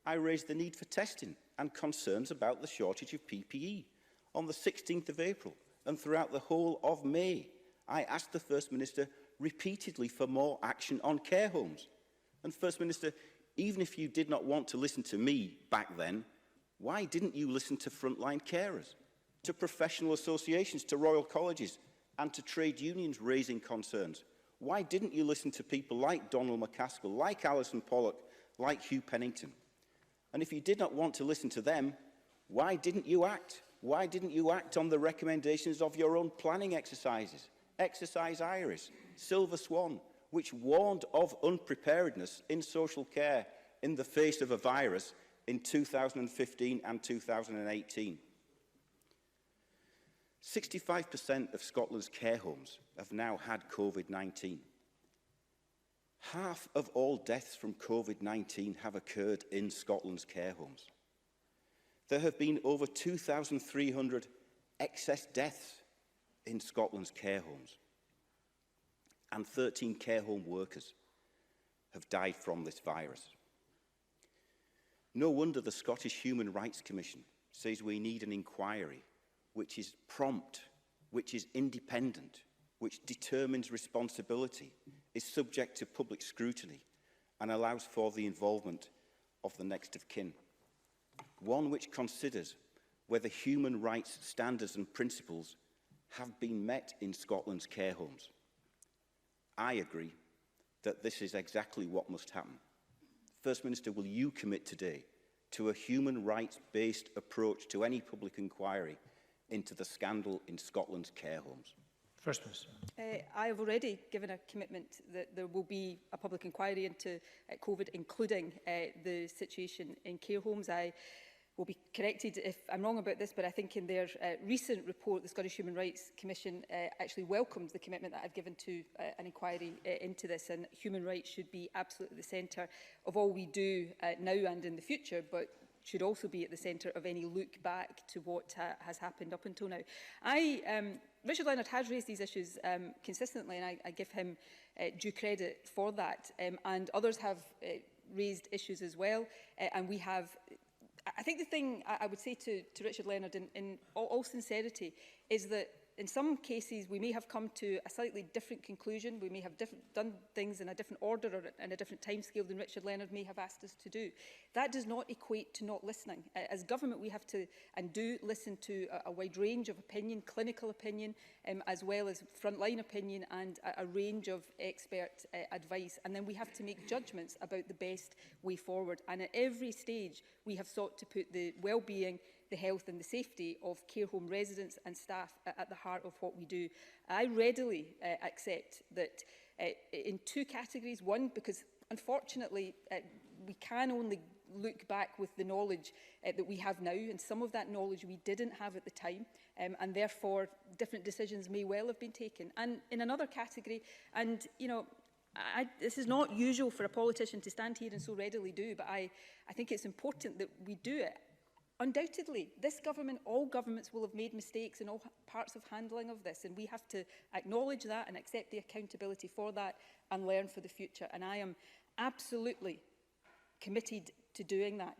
I raised the need for testing and concerns about the shortage of PPE. On the 16th of April and throughout the whole of May, I asked the First Minister repeatedly for more action on care homes. And First Minister, even if you did not want to listen to me back then, why didn't you listen to frontline carers, to professional associations, to royal colleges and to trade unions raising concerns? Why didn't you listen to people like Donald McCaskill, like Alison Pollock, like Hugh Pennington? And if you did not want to listen to them, why didn't you act? Why didn't you act on the recommendations of your own planning exercises? Exercise Iris, Silver Swan, which warned of unpreparedness in social care in the face of a virus in 2015 and 2018. 65% of Scotland's care homes have now had COVID-19. Half of all deaths from COVID-19 have occurred in Scotland's care homes. There have been over 2,300 excess deaths in Scotland's care homes, and 13 care home workers have died from this virus. No wonder the Scottish Human Rights Commission says we need an inquiry which is prompt, which is independent, which determines responsibility, is subject to public scrutiny, and allows for the involvement of the next of kin. One which considers whether human rights standards and principles have been met in Scotland's care homes. I agree that this is exactly what must happen. First Minister, will you commit today to a human rights-based approach to any public inquiry into the scandal in Scotland's care homes? First Minister. I have already given a commitment that there will be a public inquiry into COVID, including the situation in care homes. I will be corrected if I'm wrong about this, but I think in their recent report, the Scottish Human Rights Commission actually welcomed the commitment that I've given to an inquiry into this, and human rights should be absolutely the centre of all we do now and in the future, but should also be at the centre of any look back to what has happened up until now. Richard Leonard has raised these issues consistently, and I give him due credit for that, and others have raised issues as well, and we have. I think the thing I would say to Richard Leonard in all sincerity is that in some cases we may have come to a slightly different conclusion. We may have done things in a different order or in a different timescale than Richard Leonard may have asked us to do. That does not equate to not listening. As government, we have to and do listen to a wide range of opinion, clinical opinion, as well as frontline opinion and a range of expert advice. And then we have to make judgments about the best way forward. And at every stage, we have sought to put the well-being, the health and the safety of care home residents and staff at the heart of what we do. I readily accept that in two categories. One, because unfortunately we can only look back with the knowledge that we have now, and some of that knowledge we didn't have at the time, and therefore different decisions may well have been taken. And in another category, and you know, this is not usual for a politician to stand here and so readily do, but I think it's important that we do it. Undoubtedly, this government, all governments will have made mistakes in all parts of handling of this, and we have to acknowledge that and accept the accountability for that and learn for the future. And I am absolutely committed to doing that.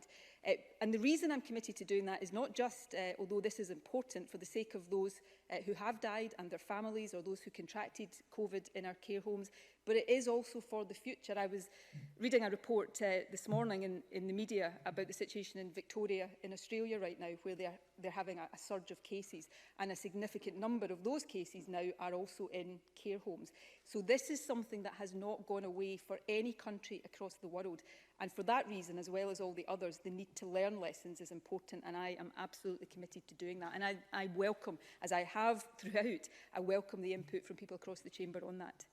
And the reason I'm committed to doing that is not just, although this is important, for the sake of those who have died and their families, or those who contracted COVID in our care homes, but it is also for the future. I was reading a report this morning in the media about the situation in Victoria in Australia right now, where they're having a surge of cases, and a significant number of those cases now are also in care homes. So this is something that has not gone away for any country across the world. And for that reason, as well as all the others, the need to learn lessons is important, and I am absolutely committed to doing that. And I welcome, as I have throughout, I welcome the input from people across the chamber on that.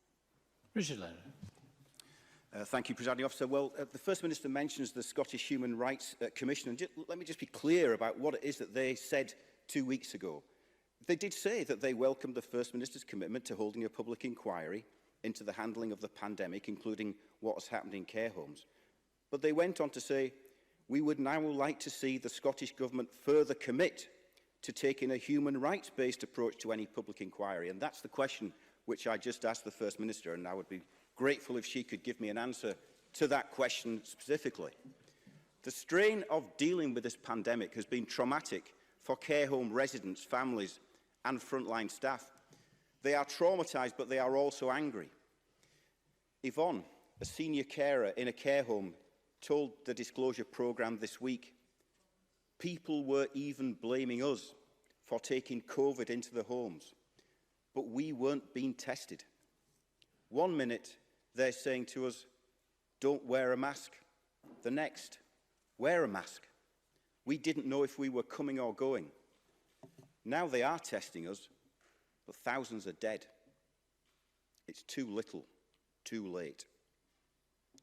Richard Lerner. Thank you, Presiding Officer. Well, the First Minister mentions the Scottish Human Rights Commission, and let me just be clear about what it is that they said 2 weeks ago. They did say that they welcomed the First Minister's commitment to holding a public inquiry into the handling of the pandemic, including what has happened in care homes. But they went on to say, we would now like to see the Scottish Government further commit to taking a human rights-based approach to any public inquiry. And that's the question which I just asked the First Minister, and I would be grateful if she could give me an answer to that question specifically. The strain of dealing with this pandemic has been traumatic for care home residents, families and frontline staff. They are traumatised, but they are also angry. Yvonne, a senior carer in a care home, told the Disclosure Programme this week, people were even blaming us for taking COVID into the homes, but we weren't being tested. 1 minute, they're saying to us, don't wear a mask. The next, wear a mask. We didn't know if we were coming or going. Now they are testing us, but thousands are dead. It's too little, too late.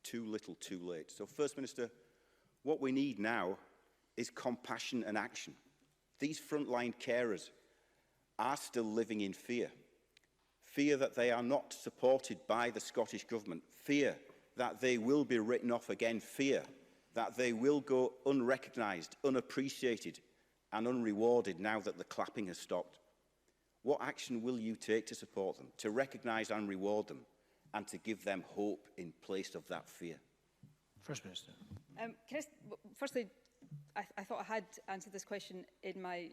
Too little, too late. So, First Minister, what we need now is compassion and action. These frontline carers are still living in fear. Fear that they are not supported by the Scottish Government. Fear that they will be written off again. Fear that they will go unrecognised, unappreciated and unrewarded now that the clapping has stopped. What action will you take to support them, to recognise and reward them, and to give them hope in place of that fear? First Minister. Firstly, I thought I had answered this question in my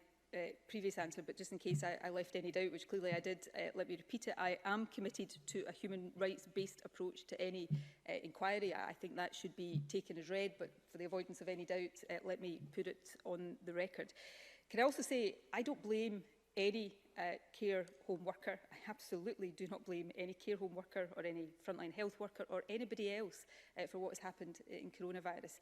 previous answer, but just in case I left any doubt, which clearly I did, let me repeat it. I am committed to a human rights-based approach to any inquiry. I think that should be taken as read, but for the avoidance of any doubt, let me put it on the record. Can I also say, I don't blame any care home worker. I absolutely do not blame any care home worker or any frontline health worker or anybody else for what has happened in coronavirus.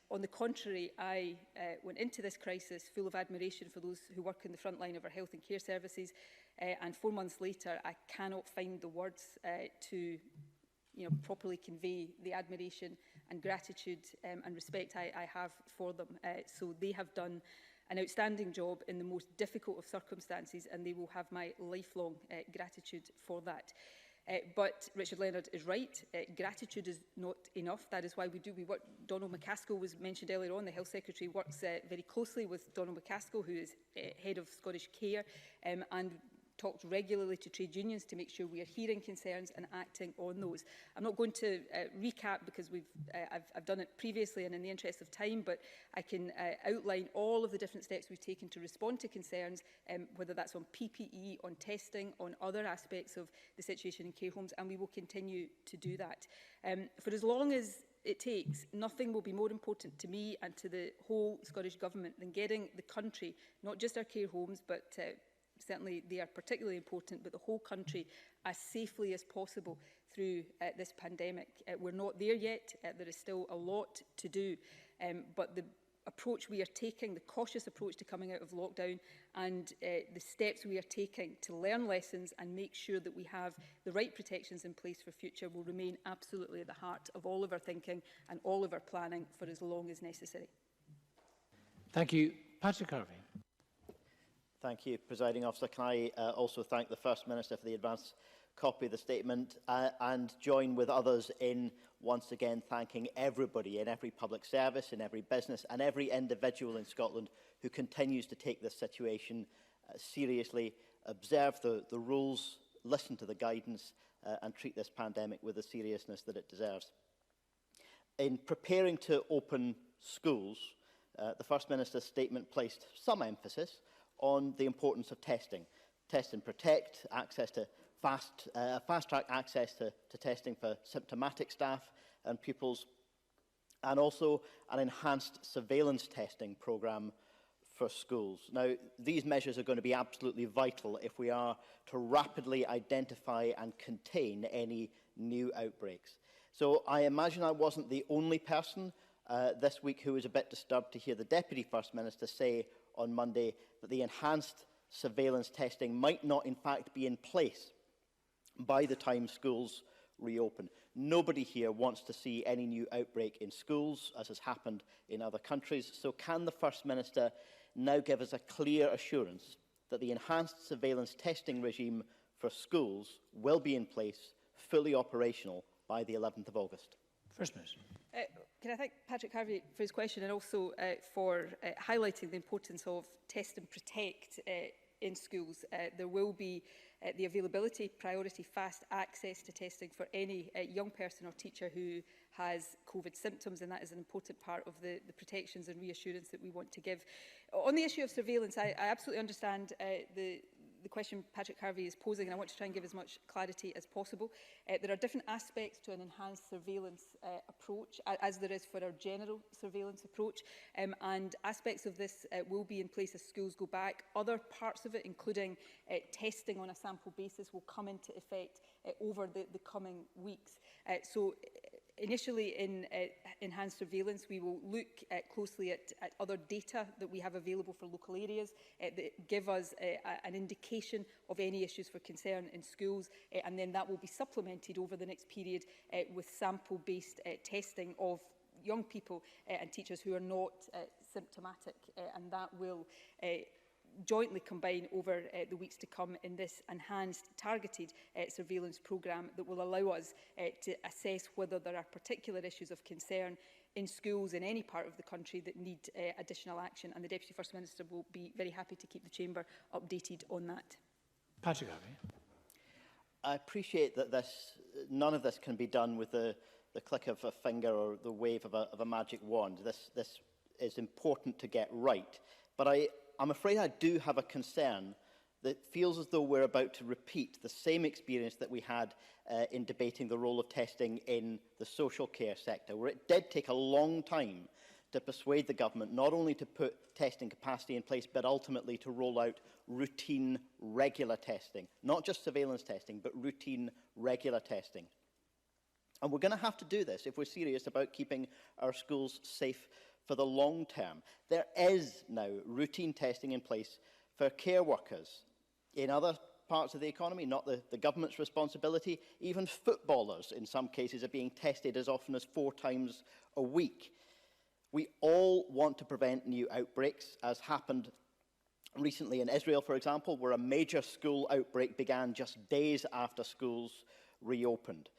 On the contrary, I went into this crisis full of admiration for those who work in the front line of our health and care services, and 4 months later, I cannot find the words to properly convey the admiration and gratitude and respect I have for them. So they have done an outstanding job in the most difficult of circumstances, and they will have my lifelong gratitude for that. But Richard Leonard is right. Gratitude is not enough. That is why we work. Donald McCaskill was mentioned earlier on. The Health Secretary works very closely with Donald McCaskill, who is Head of Scottish Care, and talked regularly to trade unions to make sure we are hearing concerns and acting on those. I'm not going to recap because I've done it previously and in the interest of time, but I can outline all of the different steps we've taken to respond to concerns, whether that's on PPE, on testing, on other aspects of the situation in care homes, and we will continue to do that. For as long as it takes, nothing will be more important to me and to the whole Scottish Government than getting the country, not just our care homes, but certainly they are particularly important, but the whole country as safely as possible through this pandemic. We're not there yet. There is still a lot to do. But the approach we are taking, the cautious approach to coming out of lockdown, and the steps we are taking to learn lessons and make sure that we have the right protections in place for future will remain absolutely at the heart of all of our thinking and all of our planning for as long as necessary. Thank you. Patrick Harvey. Thank you, Presiding Officer. Can I also thank the First Minister for the advance copy of the statement and join with others in once again thanking everybody in every public service, in every business and every individual in Scotland who continues to take this situation seriously, observe the rules, listen to the guidance and treat this pandemic with the seriousness that it deserves. In preparing to open schools, the First Minister's statement placed some emphasis on the importance of testing. test and protect, access to fast-track access to testing for symptomatic staff and pupils, and also an enhanced surveillance testing programme for schools. Now, these measures are going to be absolutely vital if we are to rapidly identify and contain any new outbreaks. So I imagine I wasn't the only person this week who was a bit disturbed to hear the Deputy First Minister say on Monday that the enhanced surveillance testing might not in fact be in place by the time schools reopen. Nobody here wants to see any new outbreak in schools, as has happened in other countries. So can the First Minister now give us a clear assurance that the enhanced surveillance testing regime for schools will be in place, fully operational, by the 11th of August? First Minister. Can I thank Patrick Harvey for his question and also for highlighting the importance of test and protect in schools. There will be the availability, priority, fast access to testing for any young person or teacher who has COVID symptoms, and that is an important part of the protections and reassurance that we want to give. On the issue of surveillance, I absolutely understand the question Patrick Harvey is posing, and I want to try and give as much clarity as possible. There are different aspects to an enhanced surveillance approach, as there is for our general surveillance approach, and aspects of this will be in place as schools go back. Other parts of it, including testing on a sample basis, will come into effect over the coming weeks. So initially in enhanced surveillance, we will look closely at other data that we have available for local areas that give us an indication of any issues for concern in schools, and then that will be supplemented over the next period with sample-based testing of young people and teachers who are not symptomatic, and that will jointly combine over the weeks to come in this enhanced targeted surveillance programme that will allow us to assess whether there are particular issues of concern in schools in any part of the country that need additional action, and the Deputy First Minister will be very happy to keep the Chamber updated on that. Patrick Harvey. I appreciate that none of this can be done with the click of a finger or the wave of a magic wand. This is important to get right, but I'm afraid I do have a concern that feels as though we're about to repeat the same experience that we had in debating the role of testing in the social care sector, where it did take a long time to persuade the government not only to put testing capacity in place, but ultimately to roll out routine, regular testing. Not just surveillance testing, but routine, regular testing. And we're going to have to do this if we're serious about keeping our schools safe for the long term. There is now routine testing in place for care workers. In other parts of the economy, not the government's responsibility, even footballers in some cases are being tested as often as 4 times a week. We all want to prevent new outbreaks, as happened recently in Israel, for example, where a major school outbreak began just days after schools reopened.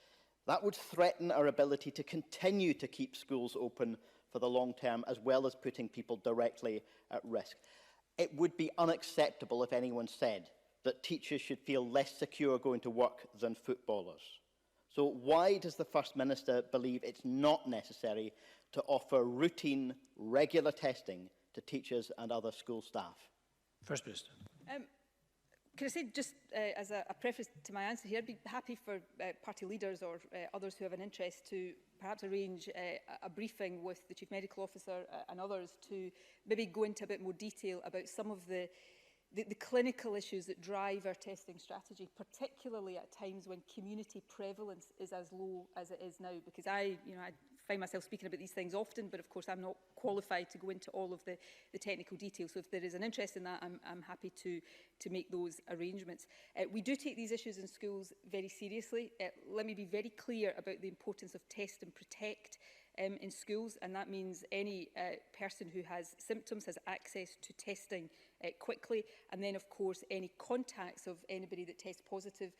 That would threaten our ability to continue to keep schools open for the long term, as well as putting people directly at risk. It would be unacceptable if anyone said that teachers should feel less secure going to work than footballers. So why does the First Minister believe it's not necessary to offer routine, regular testing to teachers and other school staff? First Minister. Can I say, just as a preface to my answer here, I'd be happy for party leaders or others who have an interest to perhaps arrange a briefing with the Chief Medical Officer and others to maybe go into a bit more detail about some of the clinical issues that drive our testing strategy, particularly at times when community prevalence is as low as it is now. Because I find myself speaking about these things often, but of course I'm not qualified to go into all of the technical details. So if there is an interest in that, I'm happy to make those arrangements. We do take these issues in schools very seriously. Let me be very clear about the importance of test and protect in schools, and that means any person who has symptoms has access to testing quickly, and then of course any contacts of anybody that tests positive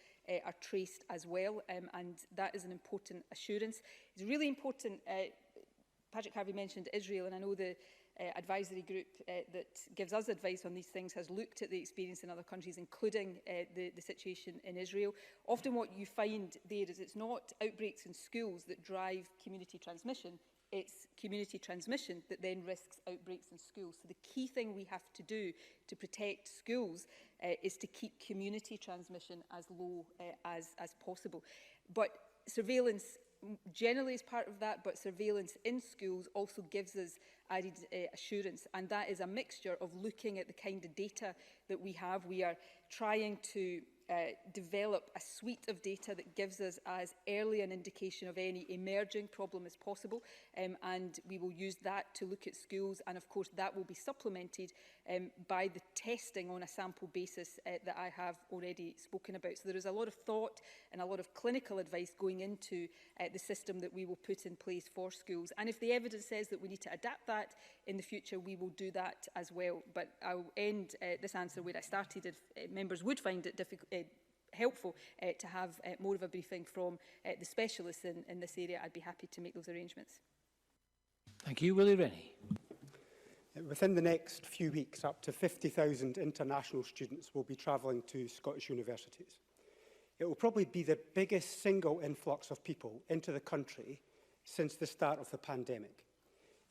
are traced as well, and that is an important assurance. It's really important. Patrick Harvey mentioned Israel, and I know the advisory group that gives us advice on these things has looked at the experience in other countries, including the situation in Israel. Often what you find there is it's not outbreaks in schools that drive community transmission. it's community transmission that then risks outbreaks in schools. So the key thing we have to do to protect schools is to keep community transmission as low as possible. But surveillance generally is part of that, but surveillance in schools also gives us added assurance, and that is a mixture of looking at the kind of data that we have. We are trying to develop a suite of data that gives us as early an indication of any emerging problem as possible, and we will use that to look at schools, and of course that will be supplemented by the testing on a sample basis that I have already spoken about. So there is a lot of thought and a lot of clinical advice going into the system that we will put in place for schools, and if the evidence says that we need to adapt that in the future, we will do that as well. But I'll end this answer where I started. If members would find it helpful to have more of a briefing from the specialists in this area, I'd be happy to make those arrangements. Thank you. Willie Rennie. Within the next few weeks, up to 50,000 international students will be travelling to Scottish universities. It will probably be the biggest single influx of people into the country since the start of the pandemic.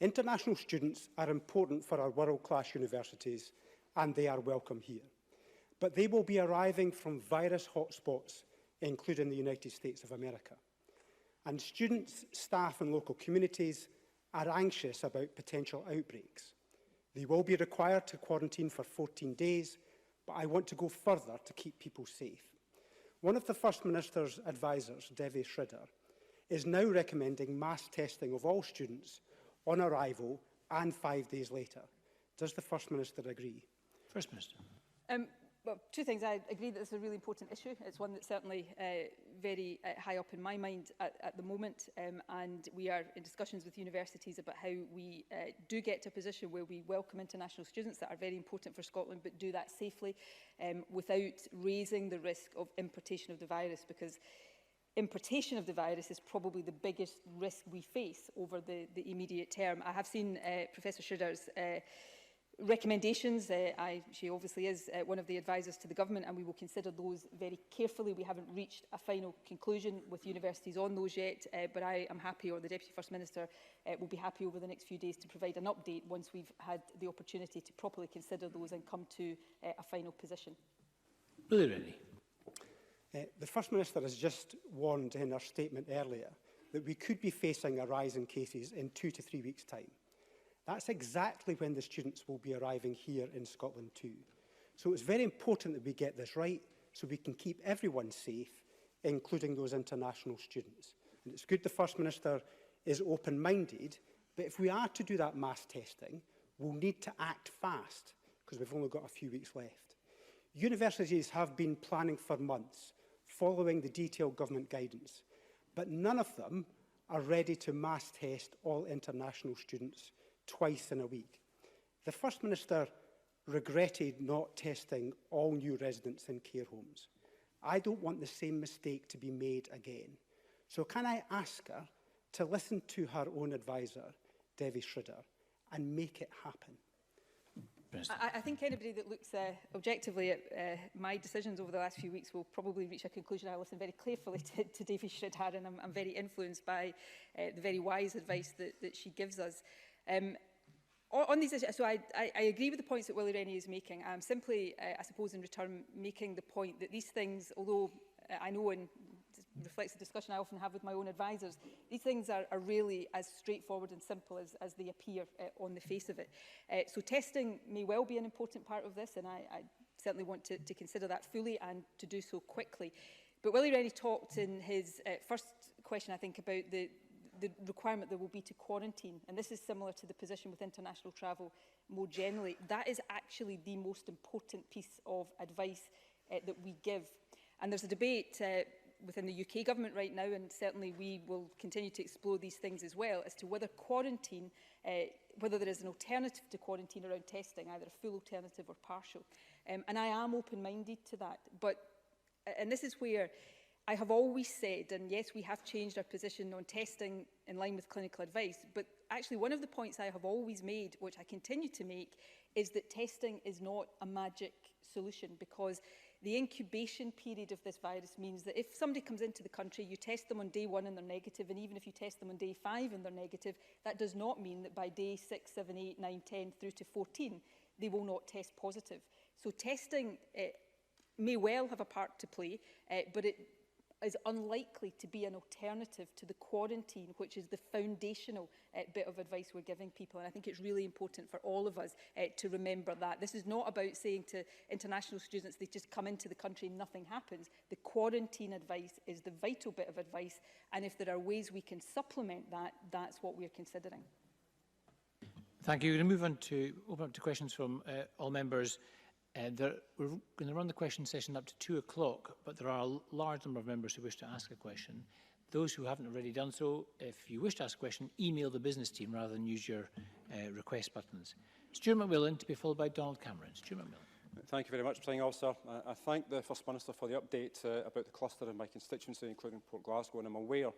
International students are important for our world-class universities, and they are welcome here. But they will be arriving from virus hotspots, including the United States of America. And students, staff and local communities are anxious about potential outbreaks. They will be required to quarantine for 14 days, but I want to go further to keep people safe. One of the First Minister's advisors, Devi Shridhar, is now recommending mass testing of all students on arrival and 5 days later. Does the First Minister agree? First Minister. Well, two things. I agree that this is a really important issue. It's one that's certainly very high up in my mind at the moment, and we are in discussions with universities about how we do get to a position where we welcome international students that are very important for Scotland, but do that safely without raising the risk of importation of the virus, because importation of the virus is probably the biggest risk we face over the immediate term. I have seen Professor Shridhar's recommendations. She obviously is one of the advisors to the government, and we will consider those very carefully. We haven't reached a final conclusion with universities on those yet, but I am happy, or the Deputy First Minister will be happy over the next few days to provide an update once we've had the opportunity to properly consider those and come to a final position. Willie Rennie. The First Minister has just warned in her statement earlier that we could be facing a rise in cases in 2 to 3 weeks' time. That's exactly when the students will be arriving here in Scotland too. So it's very important that we get this right so we can keep everyone safe, including those international students. And it's good the First Minister is open-minded, but if we are to do that mass testing, we'll need to act fast because we've only got a few weeks left. Universities have been planning for months, following the detailed government guidance, but none of them are ready to mass test all international students twice in a week. The First Minister regretted not testing all new residents in care homes. I don't want the same mistake to be made again. So can I ask her to listen to her own advisor, Devi Shridhar, and make it happen? I think anybody that looks objectively at my decisions over the last few weeks will probably reach a conclusion. I listen very carefully to Devi Shridhar, and I'm very influenced by the very wise advice that she gives us. On these issues, so I agree with the points that Willie Rennie is making. I'm simply, I suppose, in return, making the point that these things, although I know and reflects the discussion I often have with my own advisors, these things are really as straightforward and simple as they appear on the face of it. So testing may well be an important part of this, and I certainly want to consider that fully and to do so quickly. But Willie Rennie talked in his first question, I think, about the requirement there will be to quarantine, and this is similar to the position with international travel more generally. That is actually the most important piece of advice that we give, and there's a debate within the UK government right now, and certainly we will continue to explore these things as well, as to whether quarantine, whether there is an alternative to quarantine around testing, either a full alternative or partial, and I am open-minded to that, and this is where I have always said, and yes, we have changed our position on testing in line with clinical advice, but actually one of the points I have always made, which I continue to make, is that testing is not a magic solution, because The incubation period of this virus means that if somebody comes into the country, you test them on day 1 and they're negative, and even if you test them on day 5 and they're negative, that does not mean that by day 6, 7, 8, 9, 10 through to 14, they will not test positive. So testing may well have a part to play, but it is unlikely to be an alternative to the quarantine, which is the foundational bit of advice we're giving people. And I think it's really important for all of us to remember that. This is not about saying to international students they just come into the country and nothing happens. The quarantine advice is the vital bit of advice, and if there are ways we can supplement that, that's what we're considering. Thank you. We're going to move on to open up to questions from all members. We're going to run the question session up to 2 o'clock, but there are a large number of members who wish to ask a question. Those who haven't already done so, if you wish to ask a question, email the business team rather than use your request buttons. Stuart McMillan, to be followed by Donald Cameron. Stuart McMillan. Thank you very much, Presiding Officer. I thank the First Minister for the update about the cluster in my constituency, including Port Glasgow, and I'm aware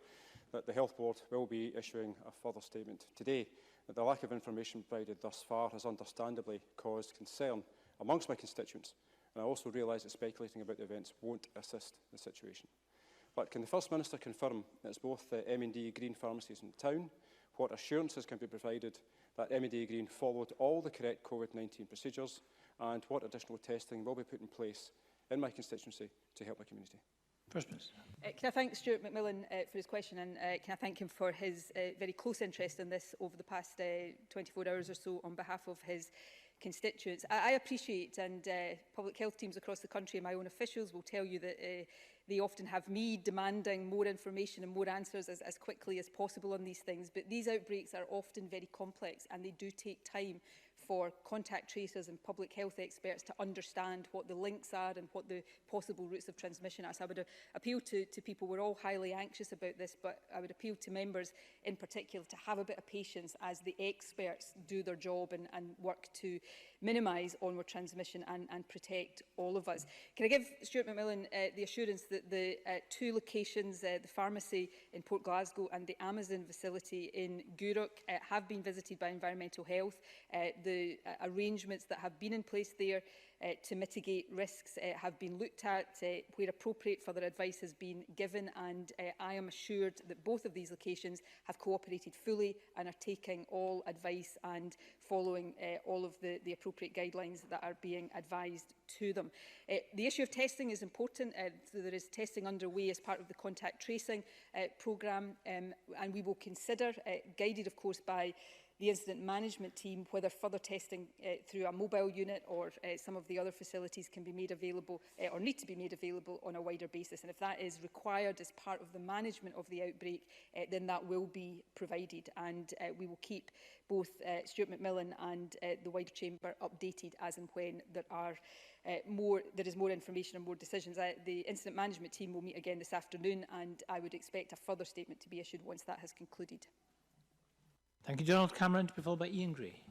that the Health Board will be issuing a further statement today. That the lack of information provided thus far has understandably caused concern amongst my constituents, and I also realise that speculating about the events won't assist the situation. But can the First Minister confirm that it's both the M&D Green pharmacies in town, what assurances can be provided that M&D Green followed all the correct COVID-19 procedures, and what additional testing will be put in place in my constituency to help my community? First Minister. Can I thank Stuart McMillan for his question, and can I thank him for his very close interest in this over the past 24 hours or so on behalf of his constituents. I appreciate, and public health teams across the country and my own officials will tell you that they often have me demanding more information and more answers as quickly as possible on these things. But these outbreaks are often very complex, and they do take time for contact tracers and public health experts to understand what the links are and what the possible routes of transmission are. So I would appeal to people, we're all highly anxious about this, but I would appeal to members in particular to have a bit of patience as the experts do their job and work to minimise onward transmission and protect all of us. Can I give Stuart McMillan the assurance that the 2 locations, the pharmacy in Port Glasgow and the Amazon facility in Gourock, have been visited by Environmental Health. The arrangements that have been in place there to mitigate risks have been looked at, where appropriate further advice has been given, and I am assured that both of these locations have cooperated fully and are taking all advice and following all of the appropriate guidelines that are being advised to them. The issue of testing is important. So there is testing underway as part of the contact tracing programme, and we will consider, guided of course by the incident management team, whether further testing through a mobile unit or some of the other facilities can be made available or need to be made available on a wider basis. And if that is required as part of the management of the outbreak, then that will be provided. And we will keep both Stuart McMillan and the wider chamber updated as and when there is more information and more decisions. The incident management team will meet again this afternoon, and I would expect a further statement to be issued once that has concluded. Thank you, Donald Cameron, to be followed by Ian Gray.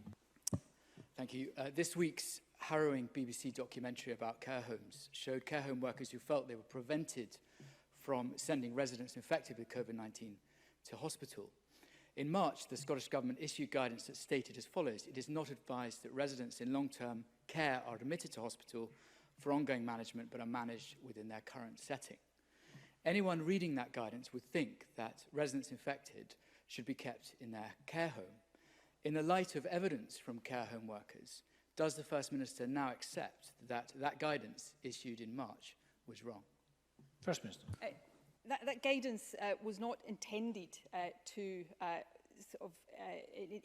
Thank you. This week's harrowing BBC documentary about care homes showed care home workers who felt they were prevented from sending residents infected with COVID-19 to hospital. In March, the Scottish Government issued guidance that stated as follows: it is not advised that residents in long-term care are admitted to hospital for ongoing management but are managed within their current setting. Anyone reading that guidance would think that residents infected should be kept in their care home. In the light of evidence from care home workers, does the First Minister now accept that that guidance issued in March was wrong? First Minister. That guidance was not intended to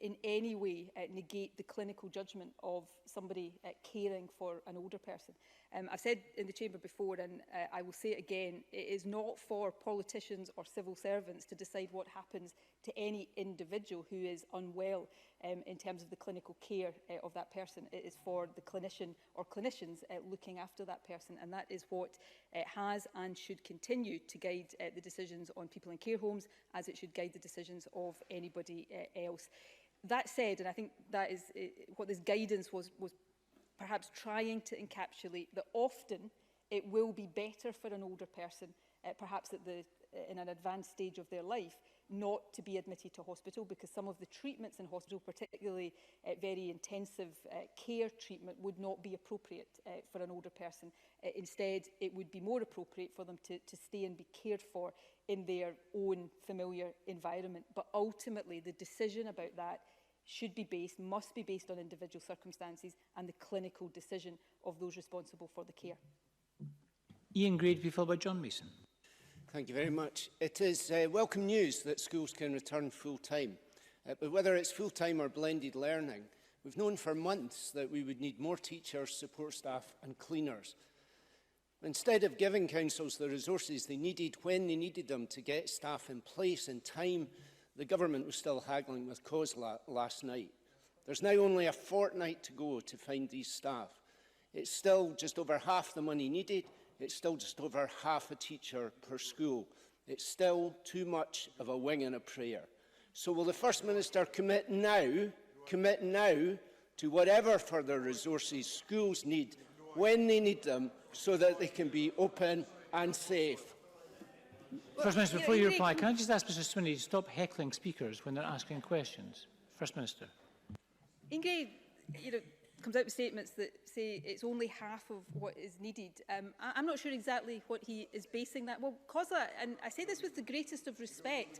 in any way negate the clinical judgment of somebody caring for an older person. I've said in the chamber before, and I will say it again, it is not for politicians or civil servants to decide what happens to any individual who is unwell in terms of the clinical care of that person. It is for the clinician or clinicians looking after that person, and that is what has and should continue to guide the decisions on people in care homes, as it should guide the decisions of anybody else. That said, and I think that is what this guidance was perhaps trying to encapsulate, that often it will be better for an older person, perhaps in an advanced stage of their life, not to be admitted to hospital, because some of the treatments in hospital, particularly very intensive care treatment, would not be appropriate for an older person. Instead, it would be more appropriate for them to stay and be cared for in their own familiar environment. But ultimately, the decision about that must be based on individual circumstances and the clinical decision of those responsible for the care. Ian Gray to be followed by John Mason. Thank you very much. It is welcome news that schools can return full-time. But whether it's full-time or blended learning, we've known for months that we would need more teachers, support staff and cleaners. Instead of giving councils the resources they needed when they needed them to get staff in place in time, the government was still haggling with COS last night. There's now only a fortnight to go to find these staff. It's still just over half the money needed. It's still just over half a teacher per school. It's still too much of a wing and a prayer. So will the First Minister commit now to whatever further resources schools need when they need them so that they can be open and safe? First Minister, before you reply, can I just ask Mr Swinney to stop heckling speakers when they're asking questions? First Minister. Ingrid, comes out with statements that say it's only half of what is needed. I'm not sure exactly what he is basing that. Well, COSLA, and I say this with the greatest of respect,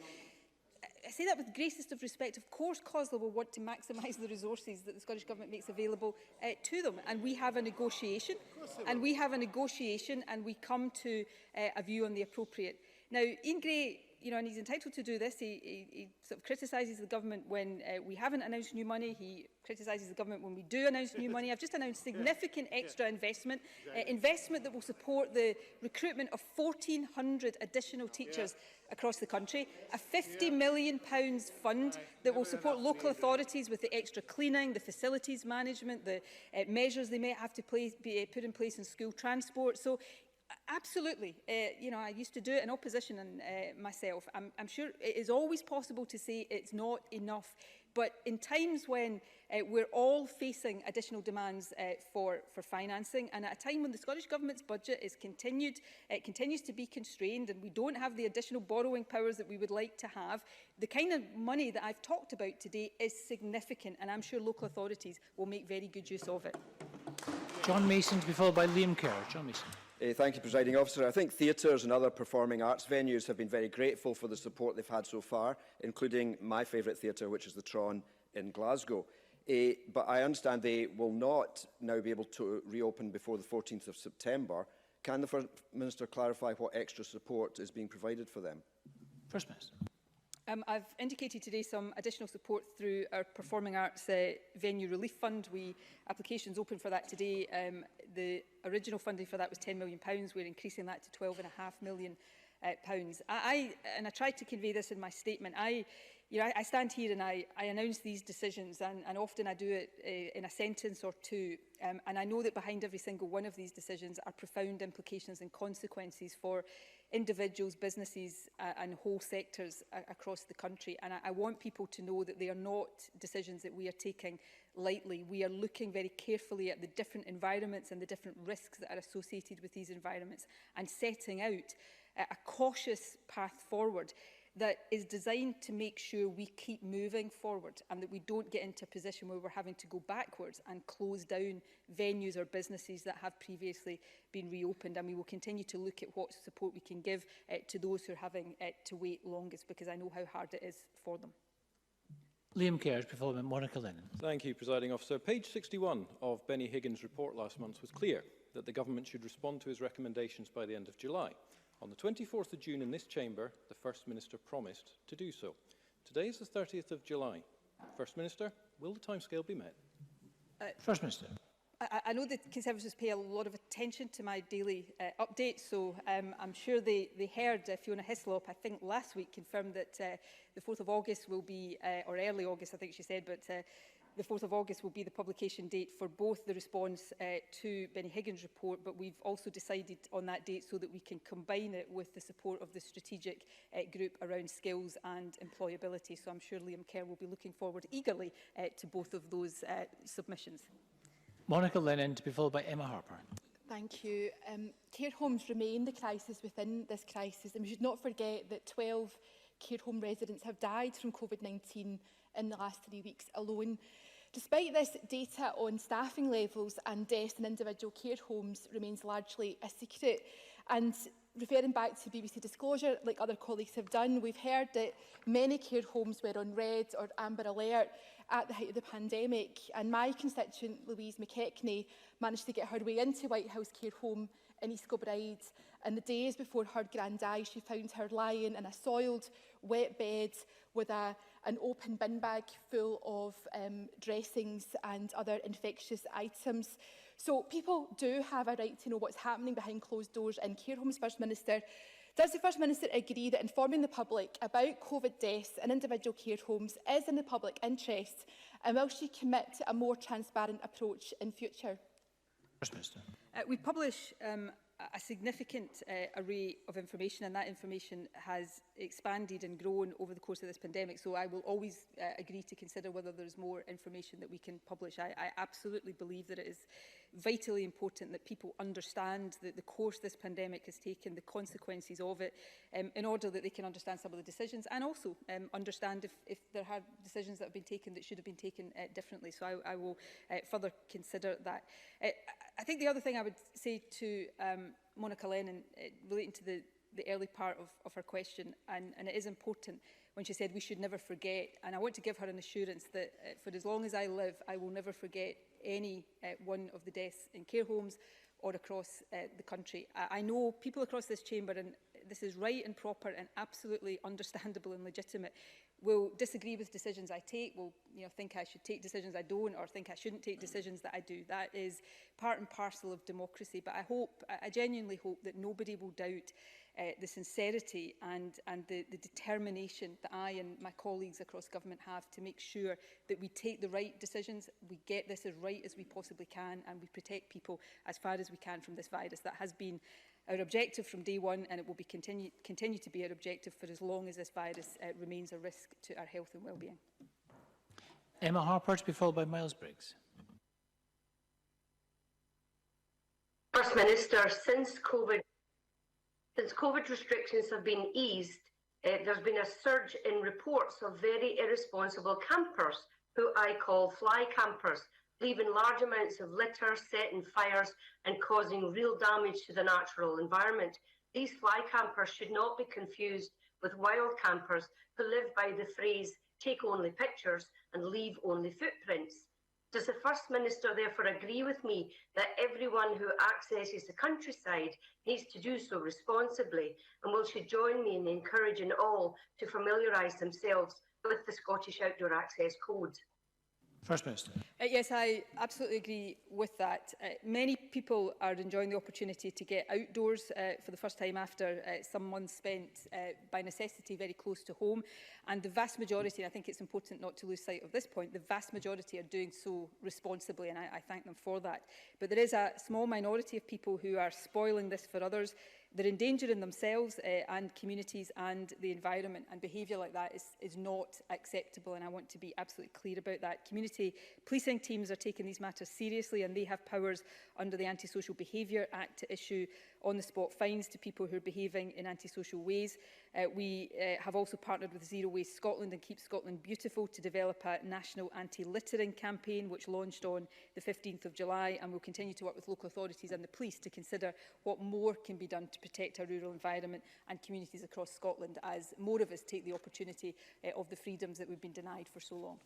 of course COSLA will want to maximise the resources that the Scottish Government makes available to them. And we have a negotiation, and we come to a view on the appropriate. Now, Ian Gray, and he's entitled to do this. He sort of criticises the government when we haven't announced new money. He criticises the government when we do announce new money. I've just announced significant extra investment, investment that will support the recruitment of 1,400 additional teachers across the country, a £50 million fund that will support local authorities with the extra cleaning, the facilities management, the measures they may have to put in place in school transport. So, absolutely. I used to do it in opposition and myself. I'm sure it is always possible to say it's not enough. But in times when we're all facing additional demands for financing, and at a time when the Scottish Government's budget is continues to be constrained, and we don't have the additional borrowing powers that we would like to have, the kind of money that I've talked about today is significant, and I'm sure local authorities will make very good use of it. John Mason to be followed by Liam Kerr. John Mason. Thank you, Presiding Officer. I think theatres and other performing arts venues have been very grateful for the support they've had so far, including my favourite theatre, which is the Tron in Glasgow. But I understand they will not now be able to reopen before the 14th of September. Can the First Minister clarify what extra support is being provided for them? First Minister. I've indicated today some additional support through our Performing Arts Venue Relief Fund. Applications open for that today. The original funding for that was £10 million. We're increasing that to £12.5 million. I tried to convey this in my statement. I stand here and I announce these decisions, and often I do it in a sentence or two. And I know that behind every single one of these decisions are profound implications and consequences for individuals, businesses and whole sectors across the country. And I want people to know that they are not decisions that we are taking lightly. We are looking very carefully at the different environments and the different risks that are associated with these environments, and setting out a cautious path forward that is designed to make sure we keep moving forward, and that we don't get into a position where we're having to go backwards and close down venues or businesses that have previously been reopened. And we will continue to look at what support we can give to those who are having to wait longest, because I know how hard it is for them. Liam Kerr, followed by Monica Lennon. Thank you, Presiding Officer. Page 61 of Benny Higgins' report last month was clear that the Government should respond to his recommendations by the end of July. On the 24th of June in this chamber, the First Minister promised to do so. Today is the 30th of July. First Minister, will the timescale be met? First Minister. I know that Conservatives pay a lot of attention to my daily updates, so I'm sure they heard Fiona Hislop, I think last week, confirmed that the 4th of August will be, or early August I think she said, but the 4th of August will be the publication date for both the response to Benny Higgins' report, but we've also decided on that date so that we can combine it with the support of the strategic group around skills and employability. So I'm sure Liam Kerr will be looking forward eagerly to both of those submissions. Monica Lennon to be followed by Emma Harper. Thank you. Care homes remain the crisis within this crisis, and we should not forget that 12 care home residents have died from COVID-19 in the last 3 weeks alone. Despite this, data on staffing levels and deaths in individual care homes remains largely a secret. And referring back to BBC Disclosure, like other colleagues have done, we've heard that many care homes were on red or amber alert at the height of the pandemic. And my constituent, Louise McKechnie, managed to get her way into White House Care Home in East Kilbride. And the days before her grand-eye, she found her lying in a soiled, wet bed with an open bin bag full of dressings and other infectious items. So people do have a right to know what's happening behind closed doors in care homes. First Minister, does the First Minister agree that informing the public about COVID deaths in individual care homes is in the public interest, and will she commit to a more transparent approach in future? First Minister. We publish a significant array of information, and that information has expanded and grown over the course of this pandemic. So I will always agree to consider whether there's more information that we can publish. I absolutely believe that it is vitally important that people understand the course this pandemic has taken, the consequences of it, in order that they can understand some of the decisions, and also understand if there are decisions that have been taken that should have been taken differently. So I will further consider that. I think the other thing I would say to Monica Lennon, relating to the early part of her question, and it is important when she said we should never forget, and I want to give her an assurance that for as long as I live, I will never forget any one of the deaths in care homes or across the country. I know people across this chamber, and this is right and proper and absolutely understandable and legitimate, will disagree with decisions I take, will think I should take decisions I don't, or think I shouldn't take decisions that I do. That is part and parcel of democracy. But I genuinely hope that nobody will doubt the sincerity and the determination that I and my colleagues across government have to make sure that we take the right decisions, we get this as right as we possibly can, and we protect people as far as we can from this virus. That has been our objective from day one, and it will be continue to be our objective for as long as this virus remains a risk to our health and well-being. Emma Harper, to be followed by Miles Briggs. First Minister, since COVID restrictions have been eased, there's been a surge in reports of very irresponsible campers, who I call fly campers, leaving large amounts of litter, setting fires and causing real damage to the natural environment. These fly campers should not be confused with wild campers who live by the phrase, take only pictures and leave only footprints. Does the First Minister therefore agree with me that everyone who accesses the countryside needs to do so responsibly? And will she join me in encouraging all to familiarise themselves with the Scottish Outdoor Access Code? First Minister. Yes, I absolutely agree with that. Many people are enjoying the opportunity to get outdoors for the first time after some months spent by necessity very close to home. And the vast majority, and I think it's important not to lose sight of this point, the vast majority are doing so responsibly, and I thank them for that. But there is a small minority of people who are spoiling this for others. They're endangering themselves and communities and the environment, and behaviour like that is not acceptable, and I want to be absolutely clear about that. Community policing teams are taking these matters seriously, and they have powers under the Antisocial Behaviour Act to issue on-the-spot fines to people who are behaving in antisocial ways. We have also partnered with Zero Waste Scotland and Keep Scotland Beautiful to develop a national anti-littering campaign, which launched on the 15th of July, and we'll continue to work with local authorities and the police to consider what more can be done to protect our rural environment and communities across Scotland, as more of us take the opportunity of the freedoms that we've been denied for so long.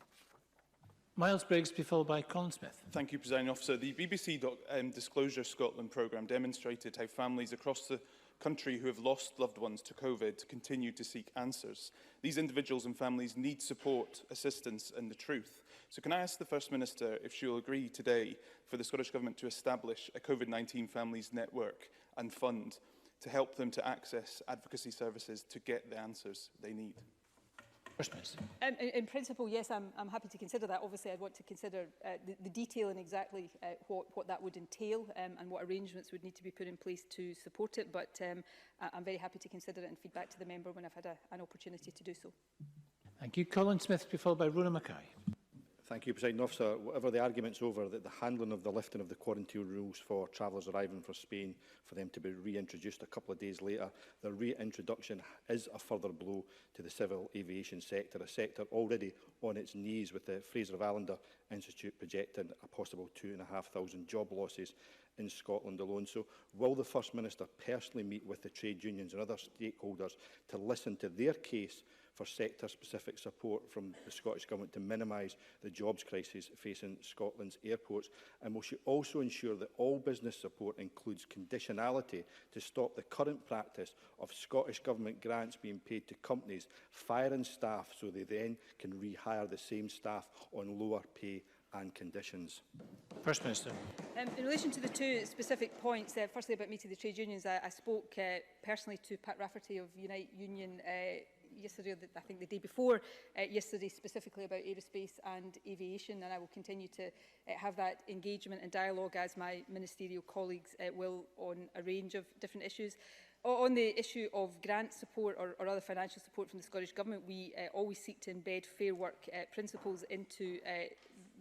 Miles Briggs, be followed by Colin Smith. Thank you, Presiding Officer. The BBC Disclosure Scotland programme demonstrated how families across the country who have lost loved ones to COVID continue to seek answers. These individuals and families need support, assistance and the truth. So can I ask the First Minister if she will agree today for the Scottish Government to establish a COVID-19 families network and fund to help them to access advocacy services to get the answers they need? First Minister. In principle, yes, I'm happy to consider that. Obviously, I'd want to consider the detail and exactly what that would entail and what arrangements would need to be put in place to support it. But I'm very happy to consider it and feed back to the member when I've had an opportunity to do so. Thank you. Colin Smith, be followed by Rona Mackay. Thank you, Presiding Officer. Whatever the arguments over that the handling of the lifting of the quarantine rules for travellers arriving from Spain, for them to be reintroduced a couple of days later, the reintroduction is a further blow to the civil aviation sector, a sector already on its knees, with the Fraser of Allender Institute projecting a possible 2,500 job losses in Scotland alone. So will the First Minister personally meet with the trade unions and other stakeholders to listen to their case for sector-specific support from the Scottish Government to minimise the jobs crisis facing Scotland's airports? And will she also ensure that all business support includes conditionality to stop the current practice of Scottish Government grants being paid to companies firing staff so they then can rehire the same staff on lower pay and conditions? First Minister. In relation to the two specific points, firstly about meeting the trade unions, I spoke personally to Pat Rafferty of Unite Union yesterday, or I think the day before yesterday, specifically about aerospace and aviation, and I will continue to have that engagement and dialogue, as my ministerial colleagues will, on a range of different issues. On the issue of grant support or other financial support from the Scottish Government, we always seek to embed fair work principles into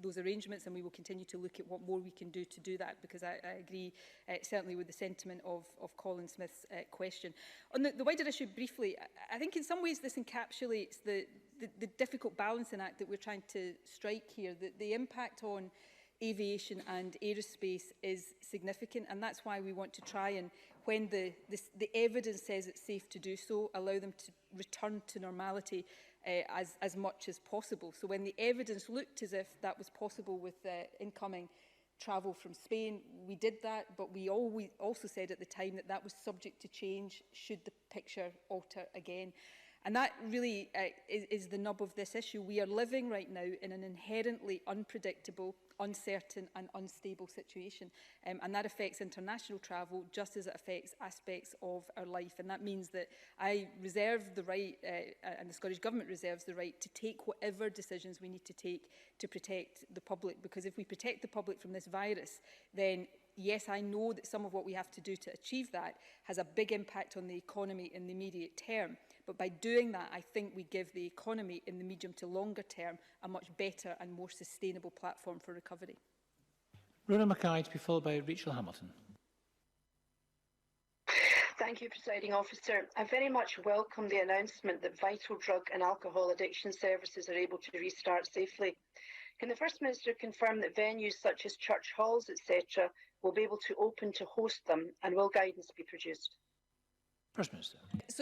those arrangements, and we will continue to look at what more we can do to do that, because I agree certainly with the sentiment of Colin Smith's question. On the wider issue, briefly, I think in some ways this encapsulates the difficult balancing act that we're trying to strike here. The impact on aviation and aerospace is significant, and that's why we want to try and, when the evidence says it's safe to do so, allow them to return to normality as much as possible. So when the evidence looked as if that was possible with incoming travel from Spain, we did that, but we also said at the time that that was subject to change should the picture alter again. And that really is the nub of this issue. We are living right now in an inherently unpredictable, uncertain and unstable situation. And that affects international travel just as it affects aspects of our life. And that means that I reserve the right, and the Scottish Government reserves the right, to take whatever decisions we need to take to protect the public. Because if we protect the public from this virus, then yes, I know that some of what we have to do to achieve that has a big impact on the economy in the immediate term. But by doing that, I think we give the economy in the medium to longer term a much better and more sustainable platform for recovery. Rona Mackay, to be followed by Rachel Hamilton. Thank you, Presiding Officer. I very much welcome the announcement that vital drug and alcohol addiction services are able to restart safely. Can the First Minister confirm that venues such as church halls, etc., will be able to open to host them, and will guidance be produced? First Minister.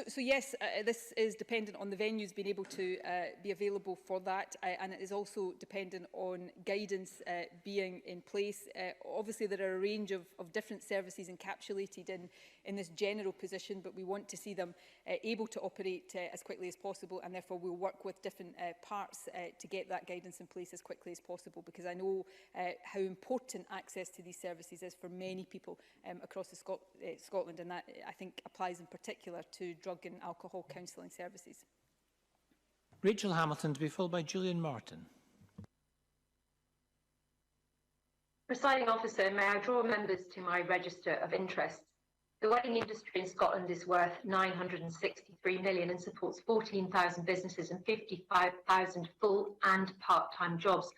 So yes, this is dependent on the venues being able to be available for that, and it is also dependent on guidance being in place. Obviously, there are a range of different services encapsulated in this general position, but we want to see them able to operate as quickly as possible, and therefore we'll work with different parts to get that guidance in place as quickly as possible, because I know how important access to these services is for many people across Scotland, and that, I think, applies in particular to drug and alcohol counselling services. Rachel Hamilton, to be followed by Julian Martin. Presiding Officer, may I draw members to my register of interests? The wedding industry in Scotland is worth £963 million and supports 14,000 businesses and 55,000 full and part-time jobs,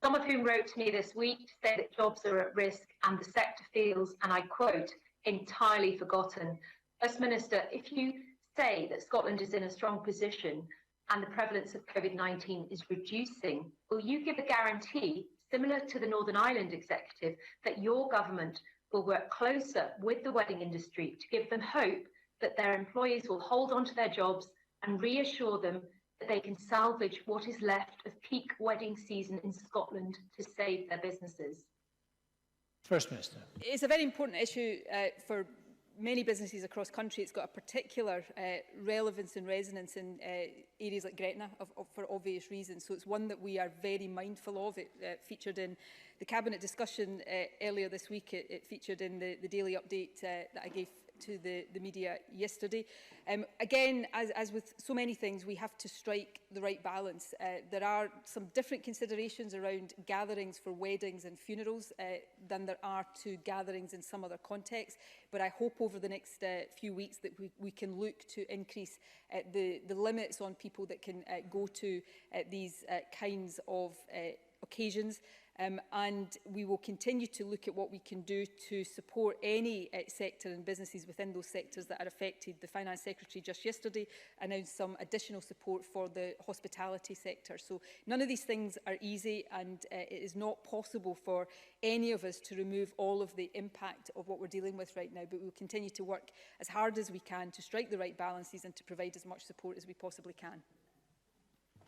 some of whom wrote to me this week to say that jobs are at risk and the sector feels, and I quote, entirely forgotten. First Minister, if you say that Scotland is in a strong position and the prevalence of COVID-19 is reducing, will you give a guarantee, similar to the Northern Ireland Executive, that your government will work closer with the wedding industry to give them hope that their employees will hold on to their jobs and reassure them that they can salvage what is left of peak wedding season in Scotland to save their businesses? First Minister. It's a very important issue for many businesses across country. It's got a particular relevance and resonance in areas like Gretna for obvious reasons. So it's one that we are very mindful of. It featured in the Cabinet discussion earlier this week. It featured in the daily update that I gave to the media yesterday. Again, as with so many things, we have to strike the right balance. There are some different considerations around gatherings for weddings and funerals than there are to gatherings in some other contexts. But I hope over the next few weeks that we can look to increase the limits on people that can go to these kinds of occasions. And we will continue to look at what we can do to support any sector and businesses within those sectors that are affected. The Finance Secretary just yesterday announced some additional support for the hospitality sector. So none of these things are easy, and it is not possible for any of us to remove all of the impact of what we're dealing with right now. But we will continue to work as hard as we can to strike the right balances and to provide as much support as we possibly can.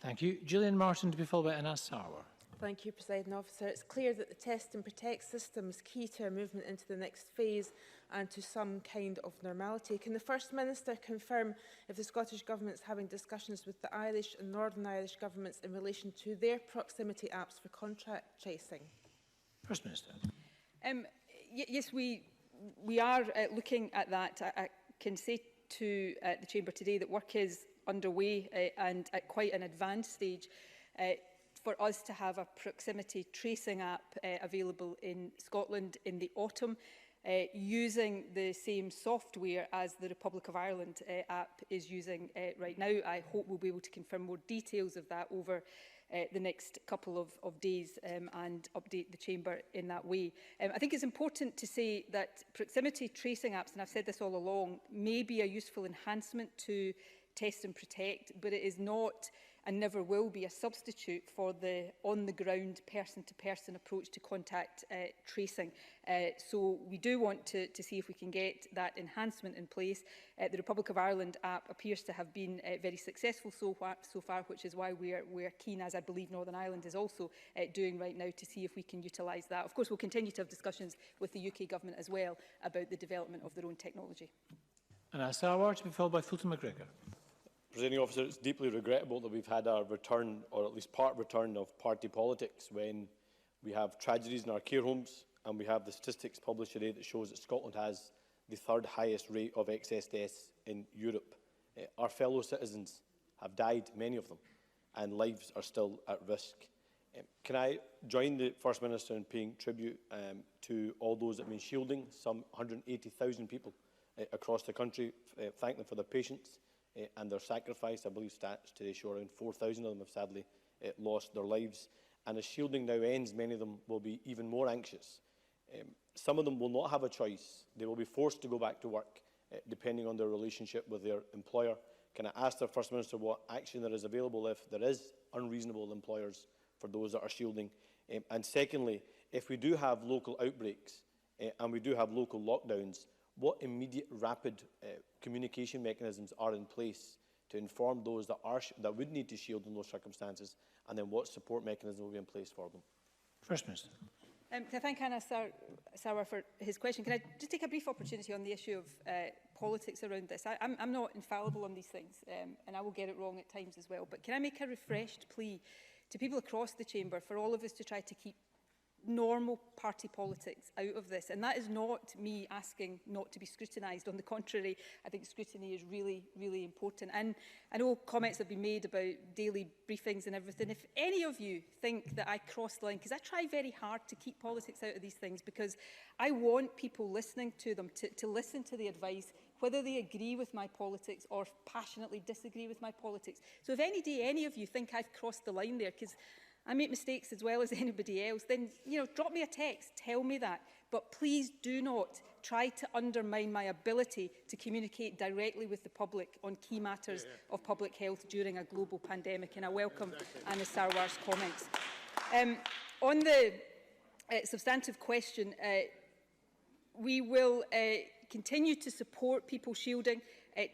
Thank you. Gillian Martin to be followed by Anas Sarwar. Thank you, President Officer. It's clear that the test and protect system is key to our movement into the next phase and to some kind of normality. Can the First Minister confirm if the Scottish Government is having discussions with the Irish and Northern Irish governments in relation to their proximity apps for contract tracing? First Minister. Yes, we are looking at that. I can say to the Chamber today that work is underway and at quite an advanced stage for us to have a proximity tracing app available in Scotland in the autumn, using the same software as the Republic of Ireland app is using right now. I hope we'll be able to confirm more details of that over the next couple of days and update the Chamber in that way. I think it's important to say that proximity tracing apps, and I've said this all along, may be a useful enhancement to test and protect, but it is not and never will be a substitute for the on-the-ground, person-to-person approach to contact tracing. So we do want to see if we can get that enhancement in place. The Republic of Ireland app appears to have been very successful so far, which is why we're keen, as I believe Northern Ireland is also doing right now, to see if we can utilise that. Of course, we'll continue to have discussions with the UK Government as well about the development of their own technology. And Sarwar to be followed by Fulton McGregor. Presiding Officer, it's deeply regrettable that we've had a return, or at least part return, of party politics when we have tragedies in our care homes, and we have the statistics published today that shows that Scotland has the third highest rate of excess deaths in Europe. Our fellow citizens have died, many of them, and lives are still at risk. Can I join the First Minister in paying tribute to all those that have been shielding, some 180,000 people across the country, thank them for their patience and their sacrifice. I believe stats today show around 4,000 of them have sadly lost their lives. And as shielding now ends, many of them will be even more anxious. Some of them will not have a choice. They will be forced to go back to work, depending on their relationship with their employer. Can I ask the First Minister what action there is available if there is unreasonable employers for those that are shielding? And secondly, if we do have local outbreaks and we do have local lockdowns, what immediate rapid communication mechanisms are in place to inform those that would need to shield in those circumstances, and then what support mechanism will be in place for them? First Minister. To thank Anas Sarwar for his question, can I just take a brief opportunity on the issue of politics around this? I'm not infallible on these things, and I will get it wrong at times as well. But can I make a refreshed plea to people across the Chamber for all of us to try to keep normal party politics out of this? And that is not me asking not to be scrutinised. On the contrary, I think scrutiny is really, really important. And I know comments have been made about daily briefings and everything. If any of you think that I cross the line, because I try very hard to keep politics out of these things, because I want people listening to them to listen to the advice, whether they agree with my politics or passionately disagree with my politics. So if any day any of you think I've crossed the line there, because I make mistakes as well as anybody else, then, drop me a text, tell me that. But please do not try to undermine my ability to communicate directly with the public on key matters of public health during a global pandemic. And I welcome Anas Sarwar's comments. On the substantive question, we will continue to support people shielding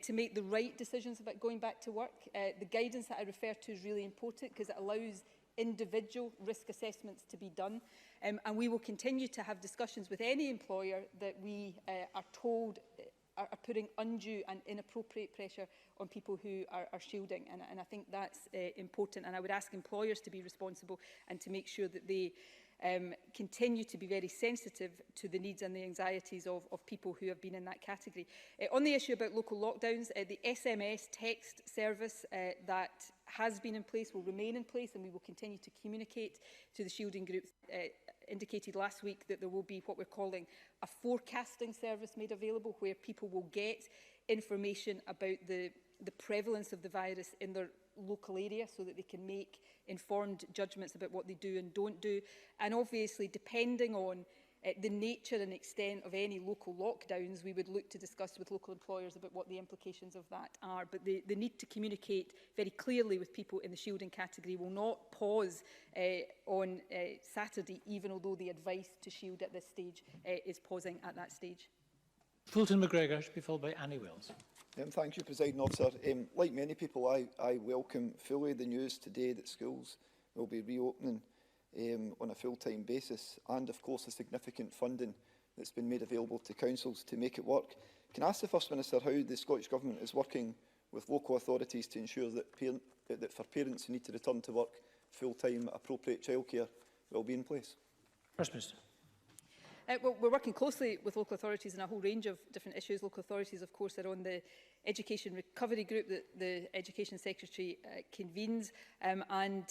to make the right decisions about going back to work. The guidance that I refer to is really important because it allows individual risk assessments to be done. And we will continue to have discussions with any employer that we are told are putting undue and inappropriate pressure on people who are shielding. And I think that's important. And I would ask employers to be responsible and to make sure that they continue to be very sensitive to the needs and the anxieties of people who have been in that category. On the issue about local lockdowns, the SMS text service that has been in place will remain in place, and we will continue to communicate to the shielding groups. Indicated last week that there will be what we're calling a forecasting service made available, where people will get information about the prevalence of the virus in their local area so that they can make informed judgments about what they do and don't do. And obviously, depending on the nature and extent of any local lockdowns, we would look to discuss with local employers about what the implications of that are. But the need to communicate very clearly with people in the shielding category will not pause on Saturday, even although the advice to shield at this stage is pausing at that stage. Fulton McGregor should be followed by Annie Wells. Thank you, Presiding Officer. Like many people, I welcome fully the news today that schools will be reopening on a full-time basis, and of course the significant funding that's been made available to councils to make it work. Can I ask the First Minister how the Scottish Government is working with local authorities to ensure that for parents who need to return to work full-time, appropriate childcare will be in place? First Minister. Well, we're working closely with local authorities on a whole range of different issues. Local authorities, of course, are on the Education Recovery Group that the Education Secretary convenes, and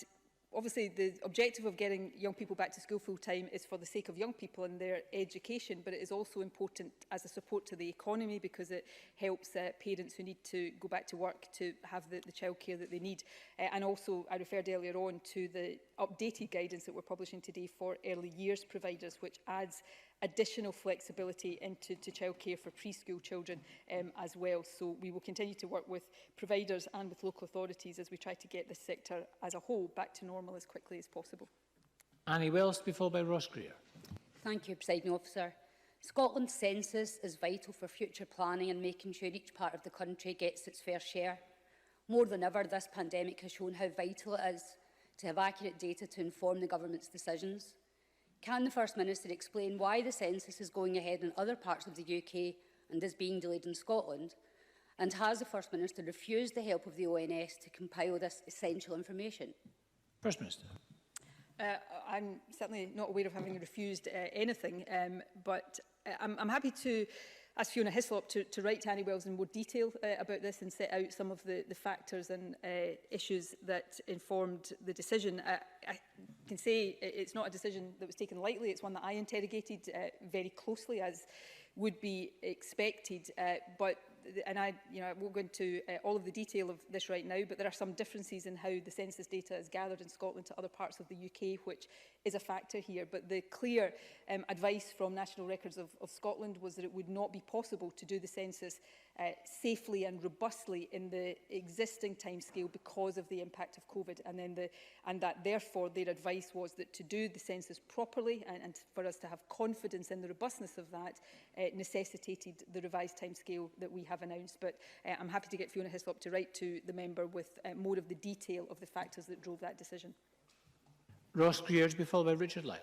obviously, the objective of getting young people back to school full-time is for the sake of young people and their education, but it is also important as a support to the economy because it helps parents who need to go back to work to have the childcare that they need. And also, I referred earlier on to the updated guidance that we're publishing today for early years providers, which adds additional flexibility into childcare for preschool children as well. So we will continue to work with providers and with local authorities as we try to get this sector as a whole back to normal as quickly as possible. Annie Wells, to be followed by Ross Greer. Thank you, Presiding Officer. Scotland's census is vital for future planning and making sure each part of the country gets its fair share. More than ever, this pandemic has shown how vital it is to have accurate data to inform the government's decisions. Can the First Minister explain why the census is going ahead in other parts of the UK and is being delayed in Scotland? And has the First Minister refused the help of the ONS to compile this essential information? First Minister. I'm certainly not aware of having refused anything, but I'm happy to ask Fiona Hislop to write to Annie Wells in more detail about this and set out some of the factors and issues that informed the decision. I can say it's not a decision that was taken lightly. It's one that I interrogated very closely, as would be expected. I won't go into all of the detail of this right now, but there are some differences in how the census data is gathered in Scotland to other parts of the UK, which is a factor here. But the clear advice from National Records of Scotland was that it would not be possible to do the census safely and robustly in the existing timescale because of the impact of COVID, and that therefore their advice was that to do the census properly and for us to have confidence in the robustness of that necessitated the revised timescale that we have announced. But I'm happy to get Fiona Hislop to write to the member with more of the detail of the factors that drove that decision. Ross Greer, to be followed by Richard Lyle.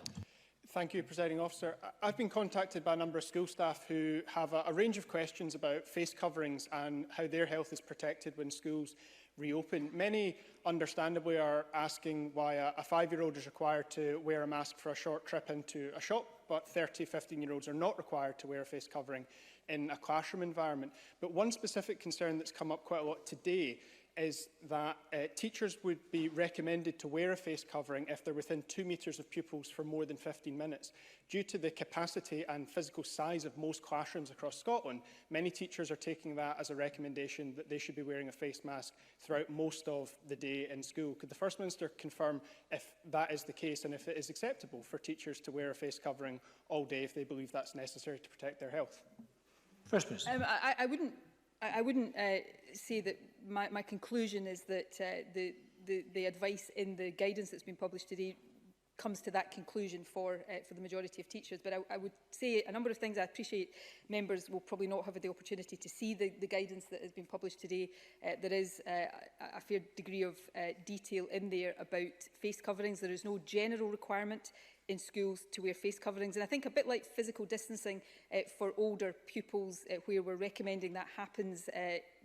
Thank you, Presiding Officer. I've been contacted by a number of school staff who have a range of questions about face coverings and how their health is protected when schools reopen. Many, understandably, are asking why a 5-year-old is required to wear a mask for a short trip into a shop, but 15-year-olds are not required to wear a face covering in a classroom environment. But one specific concern that's come up quite a lot today is that teachers would be recommended to wear a face covering if they're within 2 metres of pupils for more than 15 minutes. Due to the capacity and physical size of most classrooms across Scotland, many teachers are taking that as a recommendation that they should be wearing a face mask throughout most of the day in school. Could the First Minister confirm if that is the case and if it is acceptable for teachers to wear a face covering all day if they believe that's necessary to protect their health? First Minister. I wouldn't say that my conclusion is that the advice in the guidance that's been published today comes to that conclusion for the majority of teachers. But I would say a number of things. I appreciate members will probably not have the opportunity to see the guidance that has been published today. There is a fair degree of detail in there about face coverings. There is no general requirement in schools to wear face coverings. And I think a bit like physical distancing for older pupils, where we're recommending that happens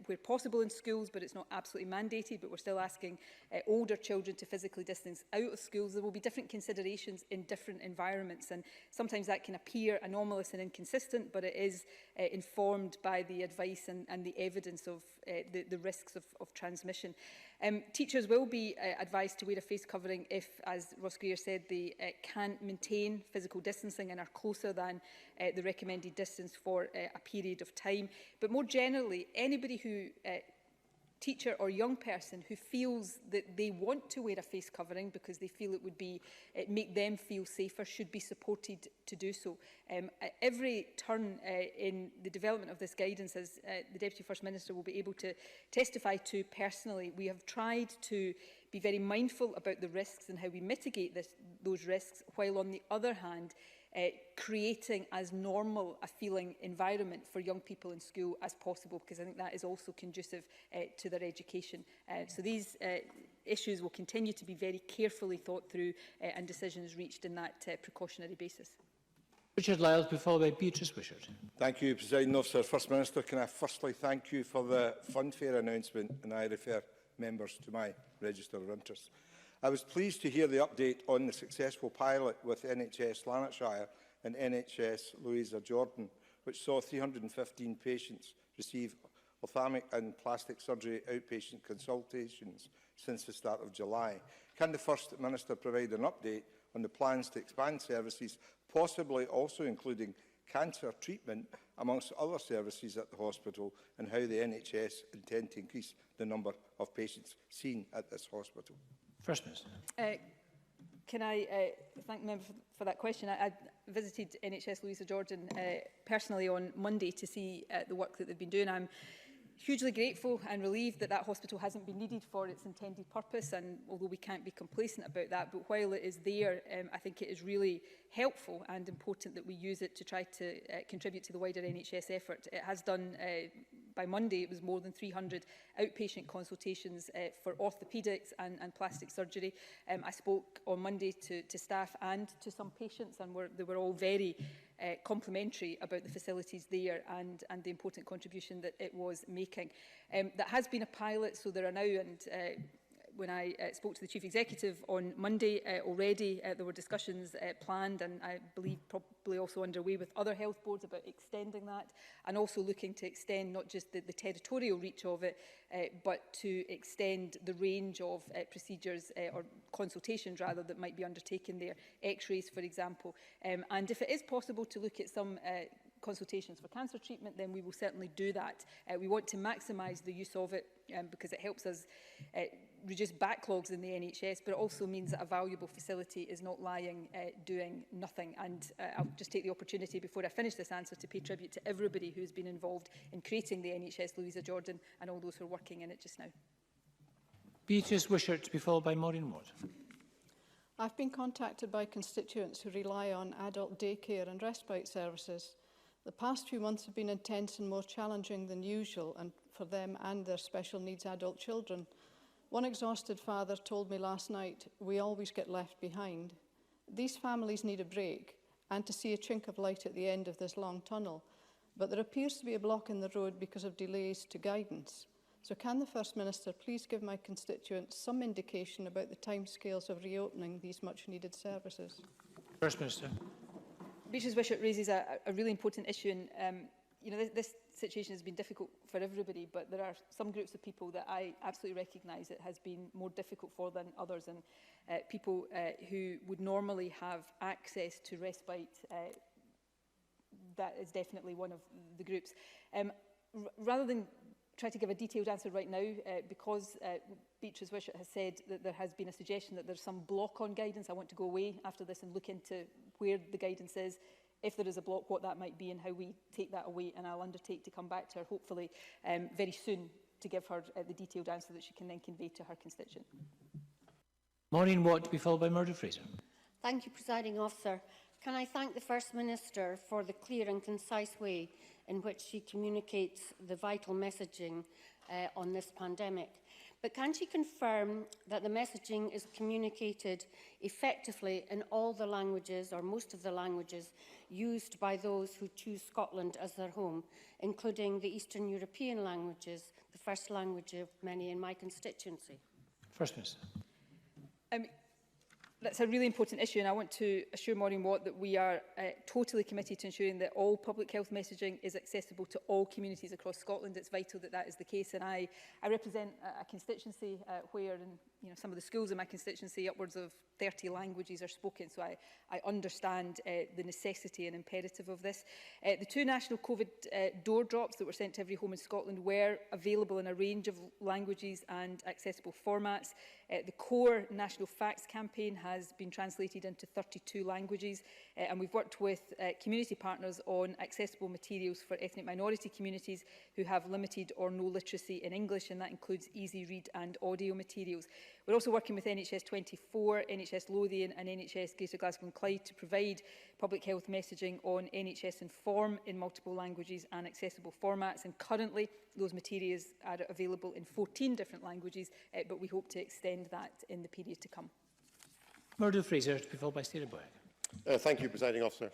where possible in schools, but it's not absolutely mandated, but we're still asking older children to physically distance out of schools. There will be different considerations in different environments, and sometimes that can appear anomalous and inconsistent, but it is informed by the advice and the evidence of the risks of transmission. Teachers will be advised to wear a face covering if, as Ross Greer said, they can't maintain physical distancing and are closer than the recommended distance for a period of time. But more generally, anybody who teacher or young person who feels that they want to wear a face covering because they feel it would make them feel safer should be supported to do so. At every turn in the development of this guidance, as the Deputy First Minister will be able to testify to personally, we have tried to be very mindful about the risks and how we mitigate those risks, while on the other hand creating as normal a feeling environment for young people in school as possible, because I think that is also conducive to their education. So these issues will continue to be very carefully thought through and decisions reached in that precautionary basis. Richard Lyles, be followed by Beatrice Wishart. Thank you, Presiding Officer. First Minister, can I firstly thank you for the fund fair announcement, and I refer members to my register of interests. I was pleased to hear the update on the successful pilot with NHS Lanarkshire and NHS Louisa Jordan, which saw 315 patients receive ophthalmic and plastic surgery outpatient consultations since the start of July. Can the First Minister provide an update on the plans to expand services, possibly also including cancer treatment amongst other services at the hospital, and how the NHS intend to increase the number of patients seen at this hospital? First Minister. Can I thank the member for that question? I visited NHS Louisa Jordan personally on Monday to see the work that they've been doing. I'm hugely grateful and relieved that that hospital hasn't been needed for its intended purpose, and although we can't be complacent about that, but while it is there, I think it is really helpful and important that we use it to try to contribute to the wider NHS effort. It has done, by Monday, it was more than 300 outpatient consultations for orthopaedics and plastic surgery. I spoke on Monday to staff and to some patients, and they were all very complimentary about the facilities there and the important contribution that it was making. That has been a pilot, so there are now, and when I spoke to the Chief Executive on Monday already, there were discussions planned, and I believe probably also underway with other health boards about extending that, and also looking to extend not just the territorial reach of it, but to extend the range of procedures or consultations rather that might be undertaken there, x-rays for example. And if it is possible to look at some consultations for cancer treatment, then we will certainly do that. We want to maximise the use of it because it helps us reduce backlogs in the NHS, but it also means that a valuable facility is not lying doing nothing. And I'll just take the opportunity before I finish this answer to pay tribute to everybody who's been involved in creating the NHS Louisa Jordan and all those who are working in it just now. Beatrice Wishart to be followed by Maureen Watt. I've been contacted by constituents who rely on adult daycare and respite services. The past few months have been intense and more challenging than usual and for them and their special needs adult children. One exhausted father told me last night, "We always get left behind." These families need a break and to see a chink of light at the end of this long tunnel, but there appears to be a block in the road because of delays to guidance. So can the First Minister please give my constituents some indication about the timescales of reopening these much-needed services? First Minister. Beatrice Wishart raises a really important issue, and you know, this situation has been difficult for everybody, but there are some groups of people that I absolutely recognise it has been more difficult for than others, and people who would normally have access to respite, that is definitely one of the groups. Rather than try to give a detailed answer right now, because Beatrice Wishart has said that there has been a suggestion that there's some block on guidance, I want to go away after this and look into where the guidance is, if there is a block, what that might be and how we take that away, and I'll undertake to come back to her, hopefully very soon, to give her the detailed answer that she can then convey to her constituent. Maureen Watt to be followed by Murdo Fraser. Thank you, Presiding Officer. Can I thank the First Minister for the clear and concise way in which she communicates the vital messaging on this pandemic. But can she confirm that the messaging is communicated effectively in all the languages, or most of the languages, used by those who choose Scotland as their home, including the Eastern European languages, the first language of many in my constituency? First Minister. That's a really important issue, and I want to assure Maureen Watt that we are totally committed to ensuring that all public health messaging is accessible to all communities across Scotland. It's vital that that is the case, and I represent a constituency where, and some of the schools in my constituency, upwards of 30 languages are spoken, so I understand the necessity and imperative of this. The 2 national COVID door drops that were sent to every home in Scotland were available in a range of languages and accessible formats. The core national facts campaign has been translated into 32 languages, and we've worked with community partners on accessible materials for ethnic minority communities who have limited or no literacy in English, and that includes easy read and audio materials. We're also working with NHS 24, NHS Lothian and NHS Greater Glasgow and Clyde to provide public health messaging on NHS Inform in multiple languages and accessible formats. And currently, those materials are available in 14 different languages, but we hope to extend that in the period to come. Murdo Fraser, to be followed by Sarah Boyack. Thank you, Presiding Officer.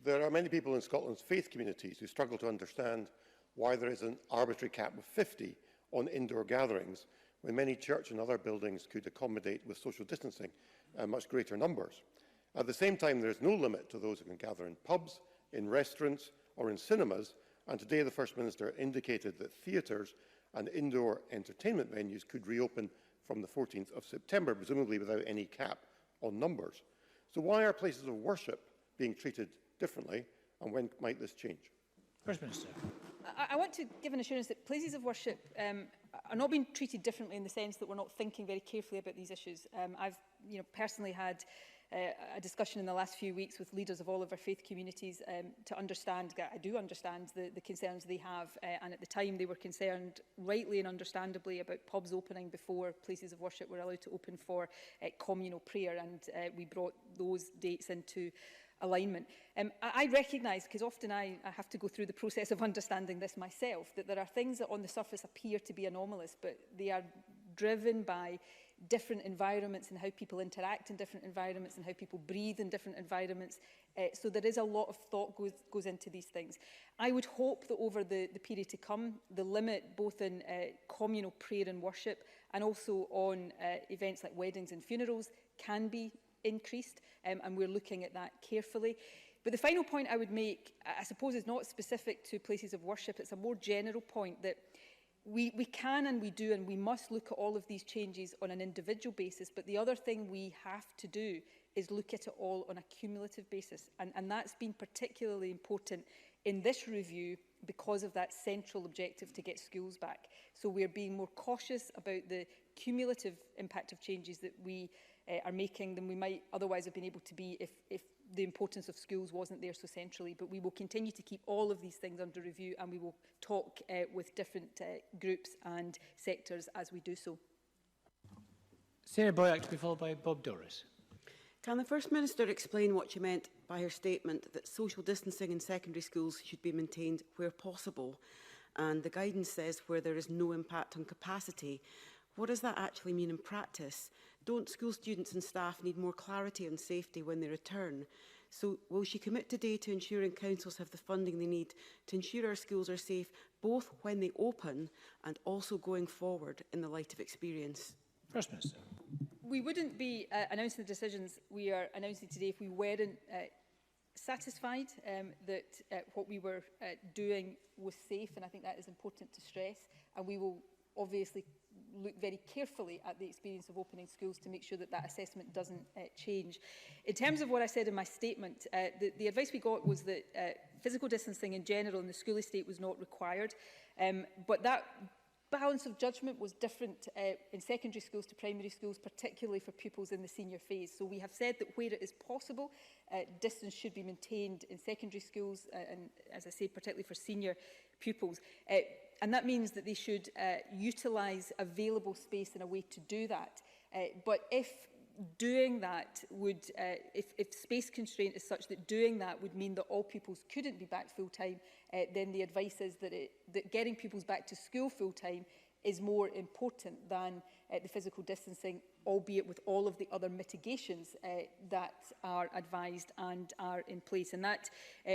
There are many people in Scotland's faith communities who struggle to understand why there is an arbitrary cap of 50 on indoor gatherings when many church and other buildings could accommodate with social distancing much greater numbers. At the same time, there is no limit to those who can gather in pubs, in restaurants or in cinemas, and today the First Minister indicated that theatres and indoor entertainment venues could reopen from the 14th of September, presumably without any cap on numbers. So why are places of worship being treated differently, and when might this change? First Minister. I want to give an assurance that places of worship are not being treated differently in the sense that we're not thinking very carefully about these issues. I've personally had a discussion in the last few weeks with leaders of all of our faith communities to understand, I do understand the concerns they have, and at the time they were concerned, rightly and understandably, about pubs opening before places of worship were allowed to open for communal prayer, and we brought those dates into alignment. I recognise, because often I have to go through the process of understanding this myself, that there are things that on the surface appear to be anomalous, but they are driven by different environments and how people interact in different environments and how people breathe in different environments. So there is a lot of thought goes into these things. I would hope that over the period to come, the limit both in communal prayer and worship and also on events like weddings and funerals can be increased, and we're looking at that carefully. But the final point I would make, I suppose, is not specific to places of worship. It's a more general point that we can and we do and we must look at all of these changes on an individual basis, but the other thing we have to do is look at it all on a cumulative basis. And that's been particularly important in this review because of that central objective to get schools back. So we're being more cautious about the cumulative impact of changes that we are making than we might otherwise have been able to be if the importance of schools wasn't there so centrally. But we will continue to keep all of these things under review, and we will talk with different groups and sectors as we do so. Sarah Boyack, to be followed by Bob Doris. Can the First Minister explain what she meant by her statement that social distancing in secondary schools should be maintained where possible, and the guidance says where there is no impact on capacity? What does that actually mean in practice? Don't school students and staff need more clarity on safety when they return? So will she commit today to ensuring councils have the funding they need to ensure our schools are safe both when they open and also going forward in the light of experience? First Minister. We wouldn't be announcing the decisions we are announcing today if we weren't satisfied that what we were doing was safe, and I think that is important to stress, and we will obviously look very carefully at the experience of opening schools to make sure that that assessment doesn't change. In terms of what I said in my statement, the advice we got was that physical distancing in general in the school estate was not required, but that balance of judgment was different in secondary schools to primary schools, particularly for pupils in the senior phase. So we have said that where it is possible, distance should be maintained in secondary schools, and as I say, particularly for senior pupils. And that means that they should utilise available space in a way to do that. But if doing that would, if space constraint is such that doing that would mean that all pupils couldn't be back full-time, then the advice is that, that getting pupils back to school full-time is more important than the physical distancing, albeit with all of the other mitigations that are advised and are in place. And that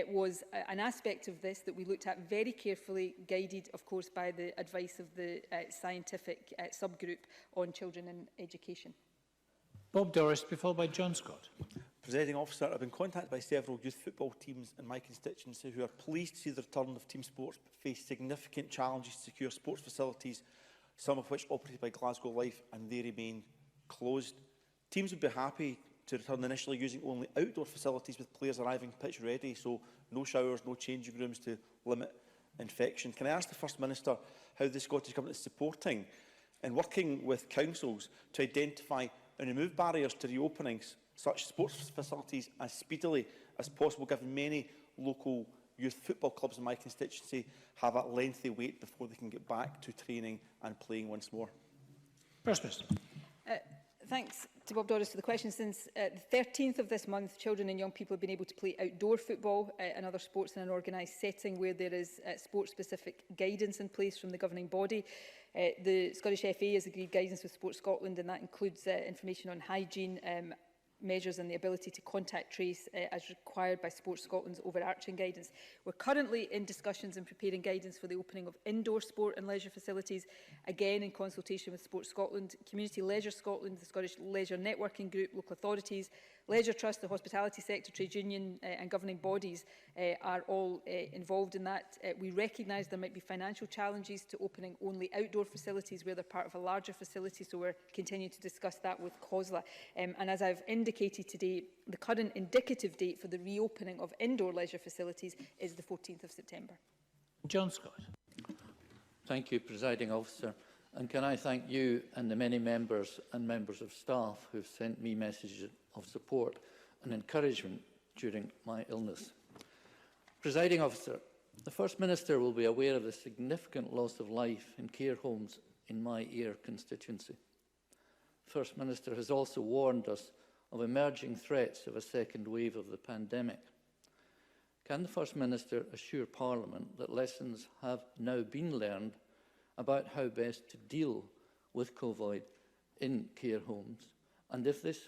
was an aspect of this that we looked at very carefully, guided, of course, by the advice of the scientific subgroup on children and education. Bob Doris, be followed by John Scott. Presiding Officer, I've been contacted by several youth football teams in my constituency who are pleased to see the return of team sports but face significant challenges to secure sports facilities, some of which operated by Glasgow Life, and they remain closed, teams would be happy to return initially using only outdoor facilities with players arriving pitch ready, so no showers, no changing rooms to limit infection. Can I ask the First Minister how the Scottish Government is supporting and working with councils to identify and remove barriers to reopening such sports facilities as speedily as possible, given many local youth football clubs in my constituency have a lengthy wait before they can get back to training and playing once more? First Minister. Thanks to Bob Doris for the question. Since the 13th of this month, children and young people have been able to play outdoor football and other sports in an organised setting where there is sport-specific guidance in place from the governing body. The Scottish FA has agreed guidance with Sport Scotland, and that includes information on hygiene measures and the ability to contact trace as required by Sport Scotland's overarching guidance. We're currently in discussions and preparing guidance for the opening of indoor sport and leisure facilities, again in consultation with Sport Scotland, Community Leisure Scotland, the Scottish Leisure Networking Group, local authorities, Leisure Trust, the Hospitality Sector, Trade Union and governing bodies are all involved in that. We recognise there might be financial challenges to opening only outdoor facilities where they're part of a larger facility, so we're continuing to discuss that with COSLA. And as I've indicated today, the current indicative date for the reopening of indoor leisure facilities is the 14th of September. John Scott. Thank you, Presiding Officer. And can I thank you and the many members and members of staff who have sent me messages of support and encouragement during my illness. Presiding Officer, the First Minister will be aware of the significant loss of life in care homes in my Ayr constituency. The First Minister has also warned us of emerging threats of a second wave of the pandemic. Can the First Minister assure Parliament that lessons have now been learned about how best to deal with COVID in care homes? And if this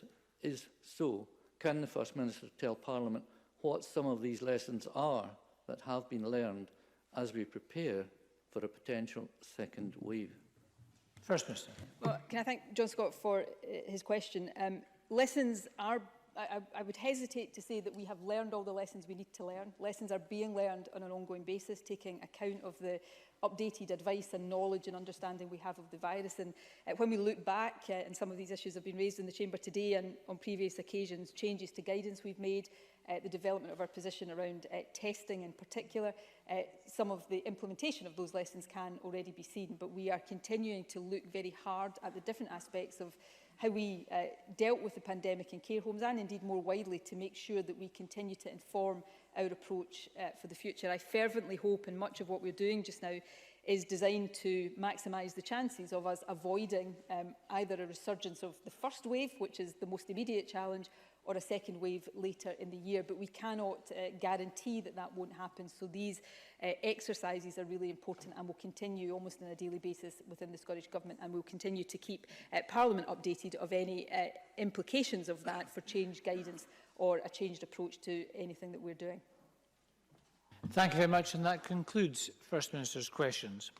is so, can the First Minister tell Parliament what some of these lessons are that have been learned as we prepare for a potential second wave? First Minister. Well, can I thank John Scott for his question? Lessons are, I would hesitate to say that we have learned all the lessons we need to learn. Lessons are being learned on an ongoing basis, taking account of the updated advice and knowledge and understanding we have of the virus. And when we look back, and some of these issues have been raised in the Chamber today and on previous occasions, changes to guidance we've made, the development of our position around testing in particular, some of the implementation of those lessons can already be seen. But we are continuing to look very hard at the different aspects of how we dealt with the pandemic in care homes and indeed more widely to make sure that we continue to inform our approach for the future. I fervently hope, and much of what we're doing just now is designed to maximise the chances of us avoiding either a resurgence of the first wave, which is the most immediate challenge, or a second wave later in the year. But we cannot guarantee that that won't happen. So these exercises are really important and will continue almost on a daily basis within the Scottish Government, and we'll continue to keep Parliament updated of any implications of that for changed guidance or a changed approach to anything that we're doing. Thank you very much, and that concludes First Minister's questions.